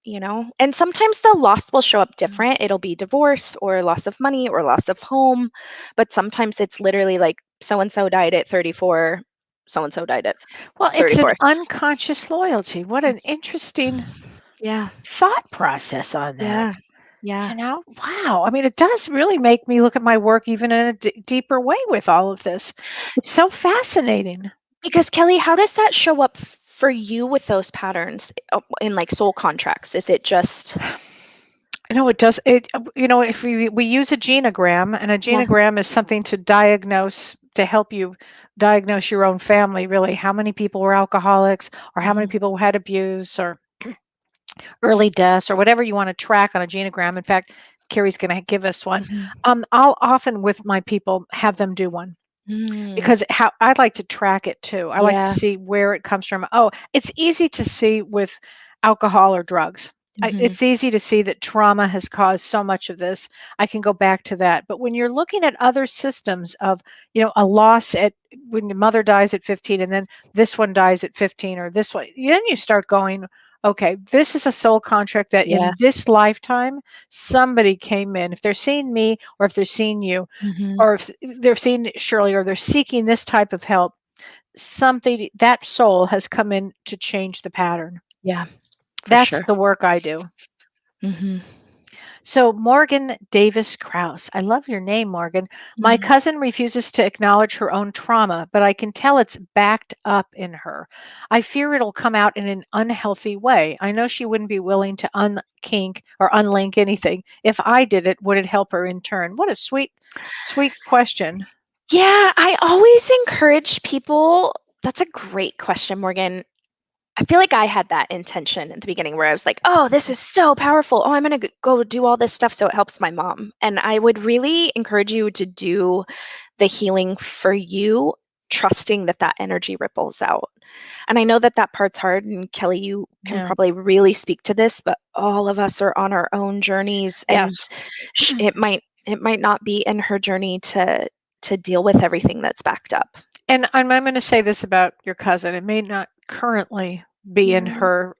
And sometimes the loss will show up Mm. different. It'll be divorce or loss of money or loss of home, but sometimes it's literally like so and so died at 34. So and so died at Well, it's an 34. unconscious loyalty. What an It's interesting yeah, thought process on that. yeah, yeah. Wow. I mean, it does really make me look at my work even in a deeper way with all of this. It's so fascinating. Because Kellee, how does that show up for you with those patterns in like soul contracts? Is it just It does. If we use a genogram, and a yeah, genogram is something to diagnose, to help you diagnose your own family, really, how many people were alcoholics, or how many mhm, people had abuse, or early deaths, or whatever you want to track on a genogram. In fact, Carrie's going to give us one. mhm, I'll often with my people have them do one mm, because how I'd like to track it too. I like to yeah, see where it comes from. Oh, it's easy to see with alcohol or drugs. mhm, It's easy to see that trauma has caused so much of this. I can go back to that. But when you're looking at other systems of, a loss at when the mother dies at 15 and then this one dies at 15 or this one, then you start going, okay, this is a soul contract that yeah, in this lifetime, somebody came in. If they're seeing me or if they're seeing you, mhm, or if they're seeing Shirley or they're seeking this type of help, something that soul has come in to change the pattern. yeah. That's sure. the work I do. Hmm. So, Morgan Davis Krause, I love your name, Morgan. My Hmm. cousin refuses to acknowledge her own trauma, but I can tell it's backed up in her. I fear it'll come out in an unhealthy way. I know she wouldn't be willing to unkink or unlink anything. If I did it, would it help her in turn? What a sweet, sweet question. Yeah, I always encourage people. That's a great question, Morgan. I feel like I had that intention at the beginning where I was like, oh, this is so powerful. Oh, I'm going to go do all this stuff so it helps my mom. And I would really encourage you to do the healing for you, trusting that that energy ripples out. And I know that that part's hard. And Kellee, you can Yeah. probably really speak to this, but all of us are on our own journeys, and Yes. it might not be in her journey to deal with everything that's backed up. And I'm going to say this about your cousin. It may not currently be in Mm, her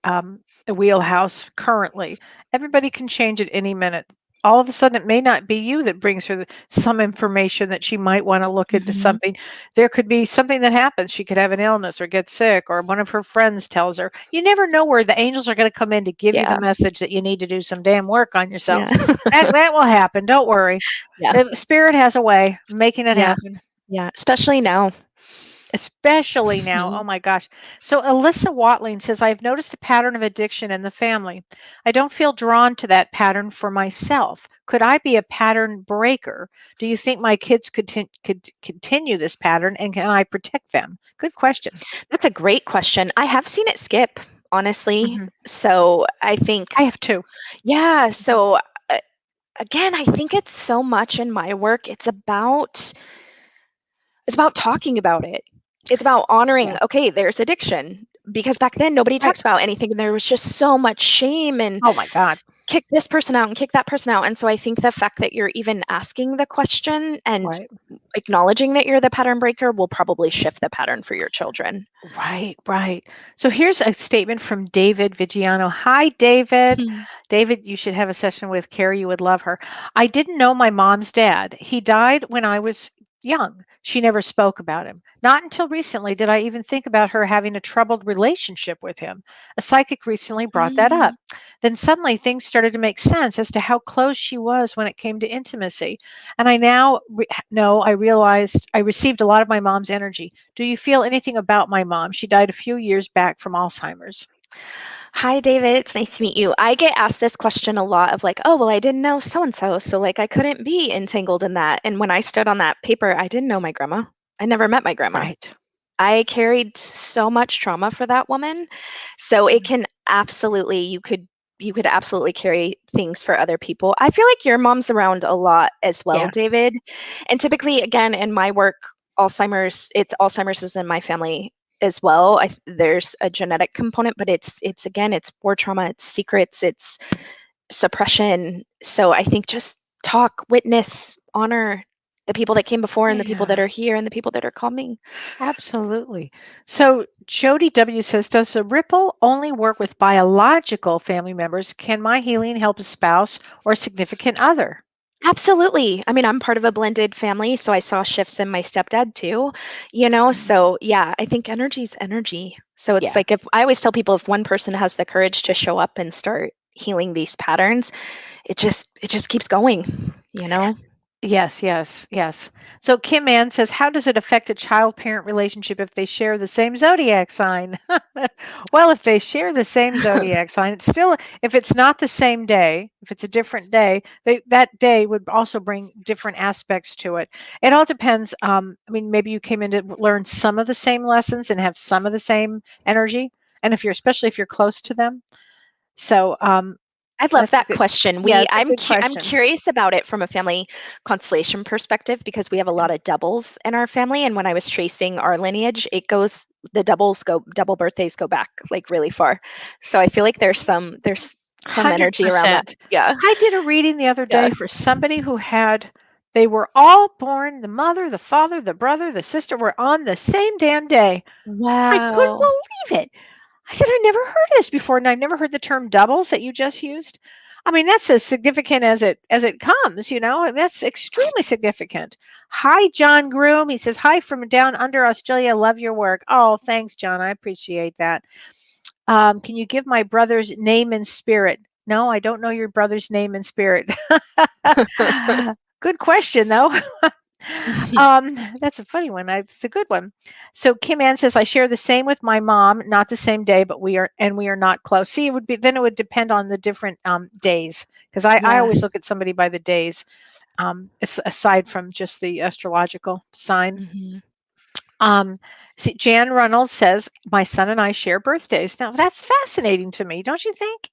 wheelhouse currently. Everybody can change at any minute. All of a sudden, it may not be you that brings her some information that she might want to look into mhm. something. There could be something that happens. She could have an illness or get sick, or one of her friends tells her. You never know where the angels are going to come in to give you the Yeah, message that you need to do some damn work on yourself. yeah, That will happen. Don't worry. yeah, The spirit has a way of making it yeah, happen. yeah. Especially now. Especially now. Oh Mhm. my gosh. So Alyssa Watling says, I've noticed a pattern of addiction in the family. I don't feel drawn to that pattern for myself. Could I be a pattern breaker? Do you think my kids could continue this pattern and can I protect them? Good question. That's a great question. I have seen it skip, honestly. Mhm. So I think, I have two. yeah. Mhm. So again, I think it's so much in my work. It's about talking about it. It's about Yeah. honoring, okay, there's addiction. Because back then nobody Right. talked about anything and there was just so much shame and Oh my God. kick this person out and kick that person out. And so I think the fact that you're even asking the question and Right. acknowledging that you're the pattern breaker will probably shift the pattern for your children. Right, right. So here's a statement from David Vigiano. Hi, David. Hmm. David, you should have a session with Karie. You would love her. I didn't know my mom's dad. He died when I was young. She never spoke about him. Not until recently did I even think about her having a troubled relationship with him. A psychic recently brought that up. Mm. Then suddenly things started to make sense as to how close she was when it came to intimacy. And I now know I realized I received a lot of my mom's energy. Do you feel anything about my mom? She died a few years back from Alzheimer's. Hi, David. It's nice to meet you. I get asked this question a lot of like, oh, well, I didn't know so and so. So, like, I couldn't be entangled in that. And when I stood on that paper, I didn't know my grandma. I never met my grandma. Right. I carried so much trauma for that woman. So it can absolutely, you could absolutely carry things for other people. I feel like your mom's around a lot as well, Yeah. David. And typically, again, in my work, Alzheimer's is in my family as well. There's a genetic component, but it's again, it's war trauma, it's secrets, it's suppression. So I think just talk, witness, honor the people that came before and the people that Yeah. are here and the people that are coming. Absolutely. So Jody W says, does the ripple only work with biological family members? Can my healing help a spouse or significant other? Absolutely. I mean, I'm part of a blended family, so I saw shifts in my stepdad too. Mhm. So yeah, I think energy's energy. So it's Yeah. like if I always tell people if one person has the courage to show up and start healing these patterns, it just keeps going. Yes, yes, yes. So Kim Ann says, how does it affect a child-parent relationship if they share the same zodiac sign? Well, if they share the same zodiac sign, it's still, if it's not the same day, if it's a different day, that day would also bring different aspects to it. It all depends. I mean, maybe you came in to learn some of the same lessons and have some of the same energy, and especially if you're close to them. So I love that's a that good, question. yeah, We it's a I'm good cu- I'm question. curious about it from a family constellation perspective because we have a lot of doubles in our family, and when I was tracing our lineage, double birthdays go back like really far. So I feel like there's some energy around that. 100%. Yeah. I did a reading the other Yeah. day for somebody who they were all born, the mother, the father, the brother, the sister were on the same damn day. I couldn't Wow. believe it. I said, I never heard of this before, and I've never heard the term doubles that you just used. I mean, that's as significant as it comes, and that's extremely significant. Hi, John Groom. He says, hi from down under Australia. Love your work. Oh, thanks, John. I appreciate that. Can you give my brother's name and spirit? No, I don't know your brother's name and spirit. Good question, though. That's a funny one. It's a good one. So Kim Ann says, I share the same with my mom, not the same day, but we are not close. See, it would depend on the different days, because I Yeah. always look at somebody by the days, aside from just the astrological sign. Mhm. See, Jan Runnels says, my son and I share birthdays. Now, that's fascinating to me, don't you think?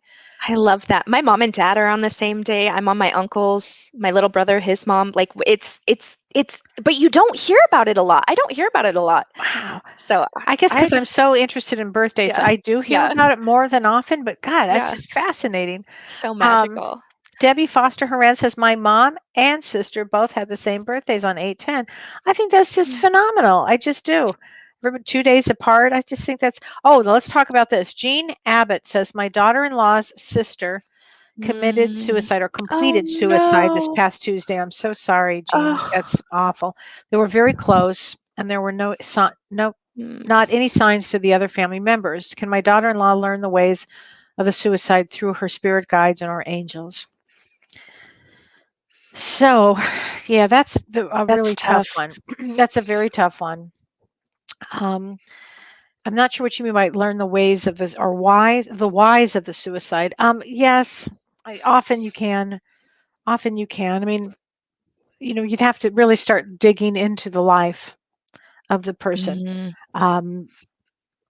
I love that. My mom and dad are on the same day. I'm on my uncle's, my little brother, his mom. Like but you don't hear about it a lot. I don't hear about it a lot. Wow. So I guess I because I'm just, so interested in birthdays, yeah, I do hear yeah, about it more than often, but God, that's yeah. just fascinating. So Um, magical. Debbie Foster Horan says, my mom and sister both had the same birthdays on 8/10. I think that's just Mm. phenomenal. I just do. We're 2 days apart. I just think that's, let's talk about this. Jean Abbott says, my daughter-in-law's sister committed Mm. suicide or Oh completed suicide this no. past Tuesday. I'm so sorry, Jean. Oh. That's awful. They were very close, and there were Mm. not any signs to the other family members. Can my daughter-in-law learn the ways of the suicide through her spirit guides and her angels? So, yeah, that's a That's really tough tough. one. That's a very tough one. Um, I'm not sure what you mean by learn the ways of this or the whys of the suicide. Yes, often you can. Often you can. I mean, you'd have to really start digging into the life of the person. Mm. Um,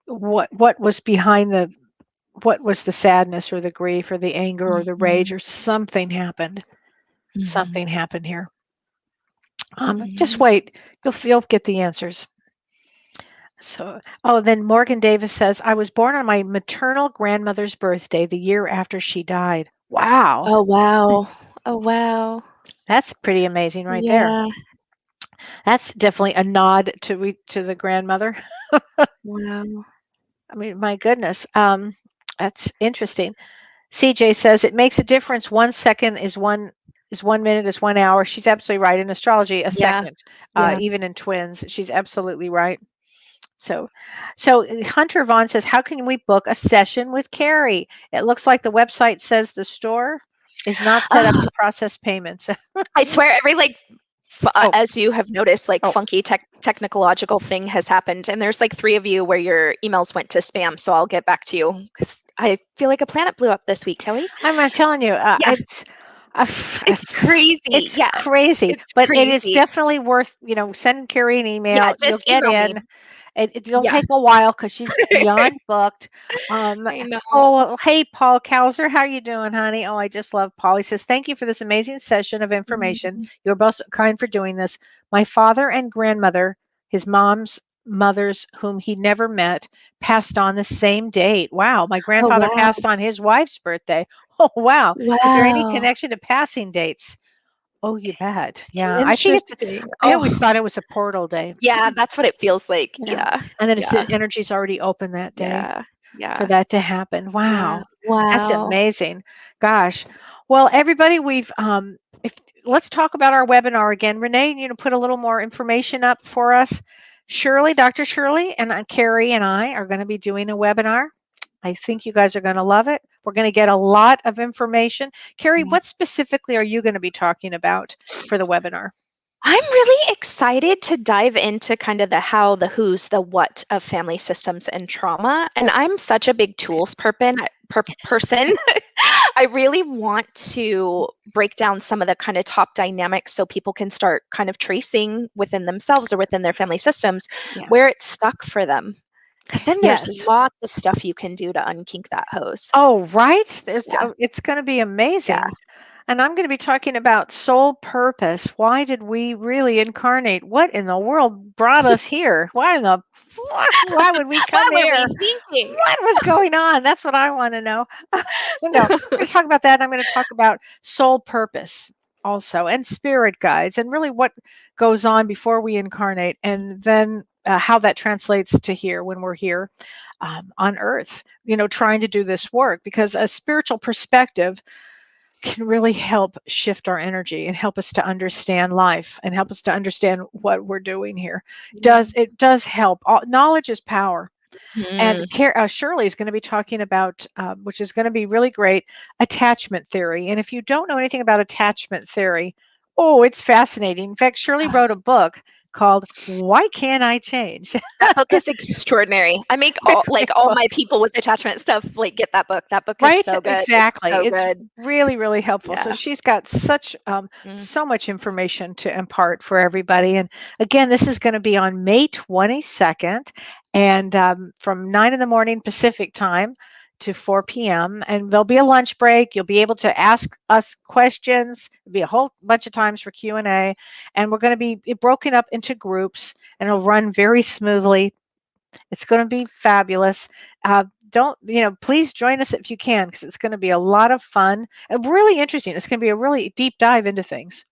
what was behind what was the sadness or the grief or the anger or the rage Mhm. or something happened. Mhm. Something happened here. Just Mhm. wait. You'll get the answers. So, then Morgan Davis says, I was born on my maternal grandmother's birthday the year after she died. Wow. Oh wow. Oh wow. That's pretty amazing right there. Yeah. That's definitely a nod to the grandmother. Wow. I mean, my goodness. That's interesting. CJ says it makes a difference. 1 second is 1 minute is 1 hour. She's absolutely right. In astrology, a Yeah. second, Yeah. even in twins, she's absolutely right. So Hunter Vaughn says, how can we book a session with Karie? It looks like the website says the store is not set up Oh, to process payments. I swear every Oh, as you have noticed, like oh, funky technological thing has happened, and there's like 3 of you where your emails went to spam. So I'll get back to you because I feel like a planet blew up this week, Kellee. I'm telling you, Yeah, uh, it's crazy. it's Yeah, crazy, it's but it is crazy. definitely worth, send Carrie an Yeah, email. You'll just get email me. in. It'll Yeah, take a while because she's beyond booked. Um, I know. oh, well, hey, Paul Kalser, how you doing, honey? Oh, I just love Paul. He says, thank you for this amazing session of information. Mhm. You're both so kind for doing this. My father and grandmother, his mom's mothers, whom he never met, passed on the same date. Wow, my Oh grandfather wow, passed on his wife's birthday. Oh, wow. Is there any wow, connection to passing dates? Oh, you bet. Yeah, I think interesting. I always Oh, thought it was a portal day. yeah, that's what it feels like. Yeah. Yeah, And then it's yeah, the energy's already open that day yeah, for yeah, that to happen. yeah. Wow. That's Wow. amazing. Gosh. Well, everybody, if let's talk about our webinar again. Renee, put a little more information up for us. Dr. Shirley and Karie and I are going to be doing a webinar. I think you guys are going to love it. We're going to get a lot of information. Karie, Yeah. what specifically are you going to be talking about for the webinar? I'm really excited to dive into kind of the how, the who's, the what of family systems and trauma. And I'm such a big tools person. I really want to break down some of the kind of top dynamics so people can start kind of tracing within themselves or within their family systems Yeah. where it's stuck for them. Because then there's Yes. lots of stuff you can do to unkink that hose. Oh, right. Yeah. It's going to be Yeah. amazing. And I'm going to be talking about soul purpose. Why did we really incarnate? What in the world brought us here? Why would we come What were we here? thinking? What was going on? That's what I want to know. No, we're going to talk about that. I'm going to talk about soul purpose also and spirit guides and really what goes on before we incarnate and then how that translates to here when we're here on earth, trying to do this work because a spiritual perspective can really help shift our energy and help us to understand life and help us to understand what we're doing here. Yeah. It does help. Knowledge is power. And Mm. Shirley is going to be talking about, which is going to be really great, attachment theory. And if you don't know anything about attachment theory, oh, it's fascinating. In fact, Shirley wrote a book called Why Can't I Change? That book is extraordinary. I make Very all cool. my people with attachment stuff like get that book. That book is Right? so good. It's Exactly. so It's good. really, really helpful. So Yeah. she's got such Mm. so much information to impart for everybody. And again, this is going to be on May 22nd, and from 9 in the morning Pacific time to 4 p.m. And there'll be a lunch break. You'll be able to ask us questions. There'll be a whole bunch of times for Q&A, and we're going to be broken up into groups, and it'll run very smoothly. It's going to be fabulous. Don't, please join us if you can, because it's going to be a lot of fun and really interesting. It's going to be a really deep dive into things.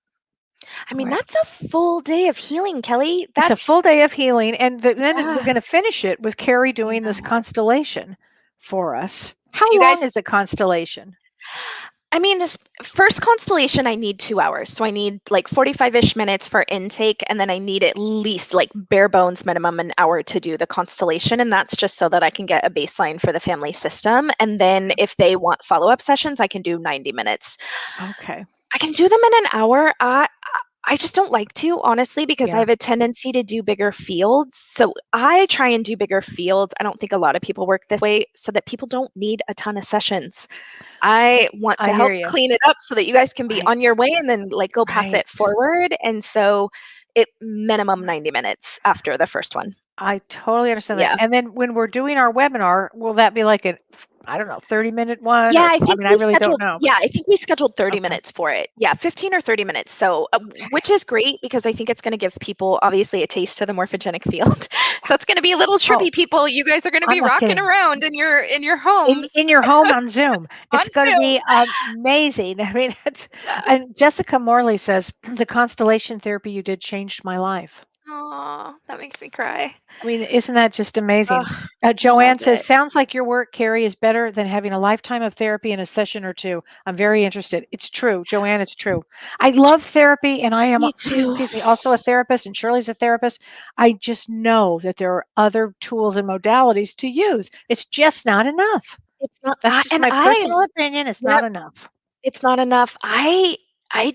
I mean, Right. that's a full day of healing, Kellee. It's a full day of healing. And then we're Yeah. going to finish it with Karie doing this Yeah. constellation for us. So How you long guys, is a constellation? I mean, this first constellation, I need 2 hours. So I need like 45-ish minutes for intake. And then I need at least like bare bones minimum an hour to do the constellation. And that's just so that I can get a baseline for the family system. And then if they want follow-up sessions, I can do 90 minutes. Okay. I can do them in an hour. I just don't like to, honestly, because I Yeah. have a tendency to do bigger fields. So I try and do bigger fields. I don't think a lot of people work this way so that people don't need a ton of sessions. I want I to hear help you. clean it up so that you guys can be Right. on your way and then like go pass Right. it forward. And so it minimum 90 minutes after the first one. I totally understand that. Yeah. And then when we're doing our webinar, will that be like I don't know, 30-minute one? Yeah, Or, I mean, I really don't know. I think we scheduled 30 Okay. minutes for it. Yeah, 15 or 30 minutes. So, which is great because I think it's going to give people obviously a taste to the morphogenic field. So it's going to be a little Oh, trippy, people. You guys are going to I'm be not rocking kidding. around in your In homes in your home on Zoom. on It's going to Zoom. be amazing. I mean, Yeah. and Jessica Morley says the constellation therapy you did changed my life. Aw, that makes me cry. I mean, isn't that just amazing? Ugh, I love Joanne says, it. sounds like your work, Karie, is better than having a lifetime of therapy in a session or two. I'm very interested. It's true, Joanne, it's true. I love therapy, and I am, Me too. excuse me, also a therapist, and Shirley's a therapist. I just know that there are other tools and modalities to use. It's just not enough. It's not, That's just and my personal opinion. It's not yep, enough. it's not enough. I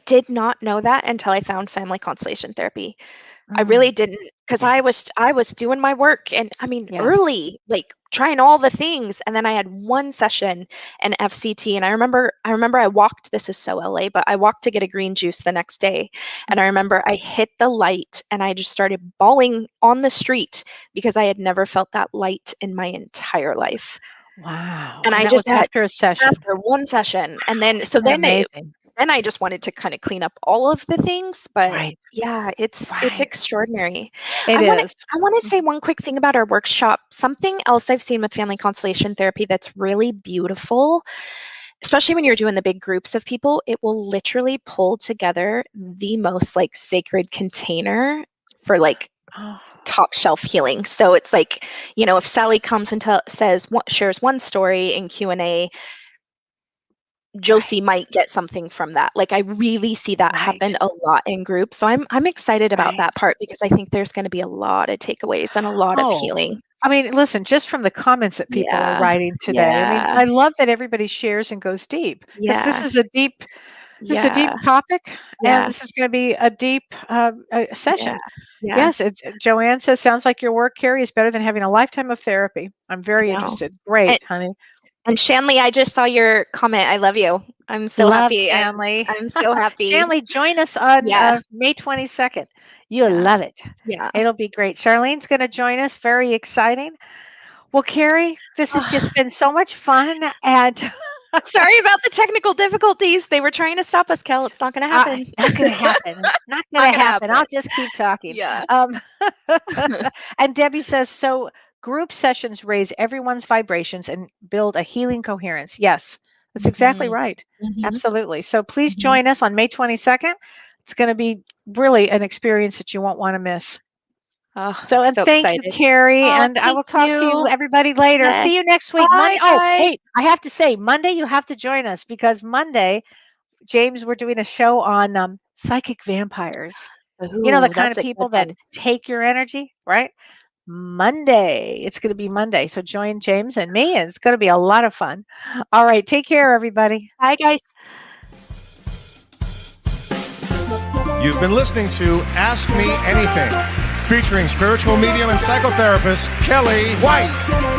did not know that until I found family constellation therapy. I really Mm, didn't, because yeah, I was doing my work and I mean yeah. early, like trying all the things. And then I had one session in FCT and I remember I walked, this is so LA, but I walked to get a green juice the next day. And I remember I hit the light and I just started bawling on the street because I had never felt that light in my entire life. Wow. And And I that was just had after a session. after one session. And then so Isn't that amazing? then I just wanted to kind of clean up all of the things, but Right, yeah, it's right. extraordinary. It is. I want to say Mhm. one quick thing about our workshop. Something else I've seen with family constellation therapy that's really beautiful, especially when you're doing the big groups of people, it will literally pull together the most like sacred container for like Oh, top shelf healing. So it's like, if Sally comes and shares one story in Q&A, right, Josie might get something from that. Like I really see that happen right, a lot in groups. So I'm excited about right. that part because I think there's going to be a lot of takeaways and a lot of Oh, healing. I mean, listen, just from the comments that people are Yeah. writing today, I mean, Yeah. I love that everybody shares and goes deep, because Yeah. this is a deep Yeah. topic, and Yeah. this is going to be a deep Yeah. session. Yeah. Yes, Joanne says, sounds like your work, Karie, is better than having a lifetime of therapy. I'm I very know. interested. And, Great, honey. and Shanley, I just saw your comment. I love you. I'm so Love happy. Shanley. I'm so happy. Shanley, join us on Yeah. May 22nd. You'll Yeah. love it. Yeah. It'll be great. Charlene's going to join us. Very exciting. Well, Karie, this has just been so much fun, and Sorry about the technical difficulties. They were trying to stop us, Kel. It's not going to happen. not going to happen. Not going Not to going to happen. happen. I'll just keep talking. Yeah. Um, and Debbie says, so group sessions raise everyone's vibrations and build a healing coherence. Yes, that's exactly Mhm. right. Mhm. Absolutely. So please Mhm. join us on May 22nd. It's going to be really an experience that you won't want to miss. Oh, So, and so thank you, excited. Carrie, Oh, and I thank will talk to you you. everybody later. Yes. See you next week, Monday. Bye, Oh, guys. hey, I have to say, Monday you have to join us, because Monday, James, we're doing a show on psychic vampires. You know, the Ooh, kind that's of a good people that one. take your energy, right? Monday. It's going to be Monday. So join James and me, and it's going to be a lot of fun. All right. Take care, everybody. Bye, guys. You've been listening to Ask Me Anything, featuring spiritual medium and psychotherapist Kellee White.